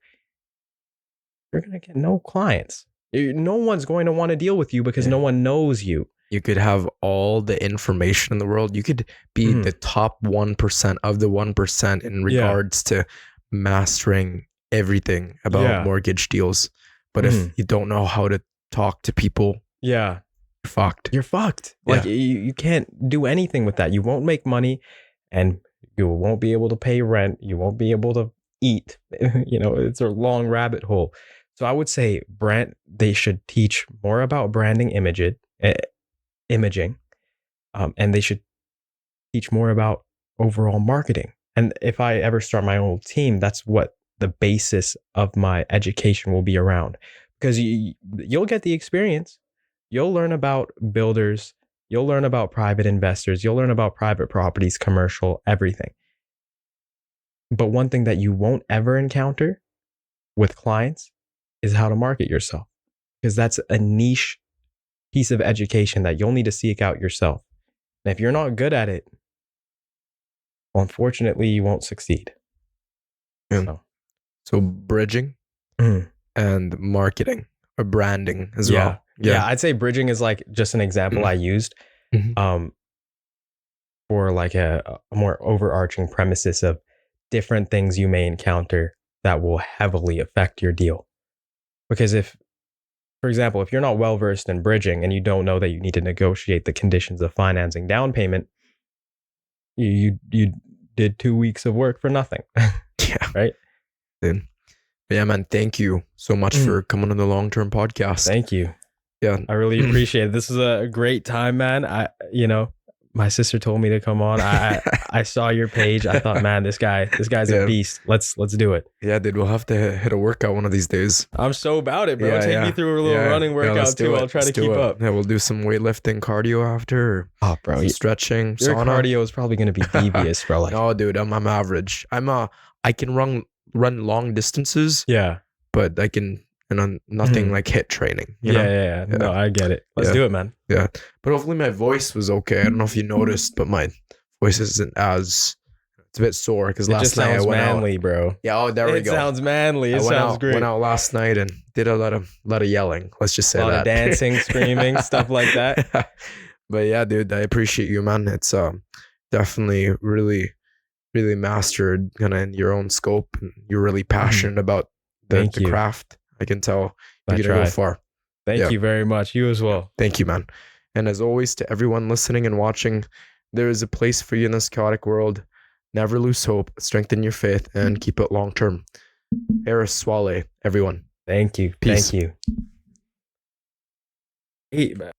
Speaker 2: you're going to get no clients. No one's going to want to deal with you because no one knows you.
Speaker 1: You could have all the information in the world. You could be the top 1% of the 1% in regards to mastering everything about mortgage deals. But if you don't know how to talk to people, you're fucked.
Speaker 2: You're fucked. Like you can't do anything with that. You won't make money, and you won't be able to pay rent. You won't be able to eat. It's a long rabbit hole. So I would say they should teach more about branding imaging, and they should teach more about overall marketing. And if I ever start my own team, that's what the basis of my education will be around, because you'll get the experience. You'll learn about builders. You'll learn about private investors. You'll learn about private properties, commercial, everything. But one thing that you won't ever encounter with clients is how to market yourself, because that's a niche piece of education that you'll need to seek out yourself. And if you're not good at it, well, unfortunately, you won't succeed.
Speaker 1: So bridging and marketing or branding as well.
Speaker 2: Yeah, I'd say bridging is like just an example I used for like a more overarching premises of different things you may encounter that will heavily affect your deal. Because for example, if you're not well versed in bridging and you don't know that you need to negotiate the conditions of financing down payment, you did 2 weeks of work for nothing. Right?
Speaker 1: Dude. Yeah, man. Thank you so much for coming on the long-term podcast.
Speaker 2: Thank you.
Speaker 1: Yeah,
Speaker 2: I really appreciate it. This is a great time, man. My sister told me to come on. I saw your page. I thought, man, this guy's a beast. Let's do it.
Speaker 1: Yeah, dude, we'll have to hit a workout one of these days.
Speaker 2: I'm so about it, bro. Take me through a little running workout too. I'll try to keep up.
Speaker 1: Yeah, we'll do some weightlifting cardio after.
Speaker 2: Oh, bro,
Speaker 1: stretching.
Speaker 2: Your
Speaker 1: sauna.
Speaker 2: cardio is probably going to be devious, bro. Like,
Speaker 1: no, dude, I'm average. I can run long distances.
Speaker 2: Yeah,
Speaker 1: but I can. Nothing like HIIT training.
Speaker 2: Yeah. No, I get it. Let's do it, man.
Speaker 1: Yeah. But hopefully my voice was okay. I don't know if you noticed, but my voice isn't it's a bit sore because last night I went
Speaker 2: manly,
Speaker 1: out.
Speaker 2: Bro.
Speaker 1: Yeah, there we go.
Speaker 2: It sounds manly. It sounds great.
Speaker 1: Went out last night and did a lot of yelling. Let's just say that.
Speaker 2: A lot of dancing, screaming, stuff like that.
Speaker 1: But yeah, dude, I appreciate you, man. It's definitely really, really mastered kind of in your own scope, and you're really passionate about the craft. I can tell you're going to go far.
Speaker 2: Thank you very much. You as well.
Speaker 1: Thank you, man. And as always, to everyone listening and watching, there is a place for you in this chaotic world. Never lose hope, strengthen your faith, and keep it long term. Harris Swaleh, everyone.
Speaker 2: Thank you.
Speaker 1: Peace.
Speaker 2: Thank you. Hey, man.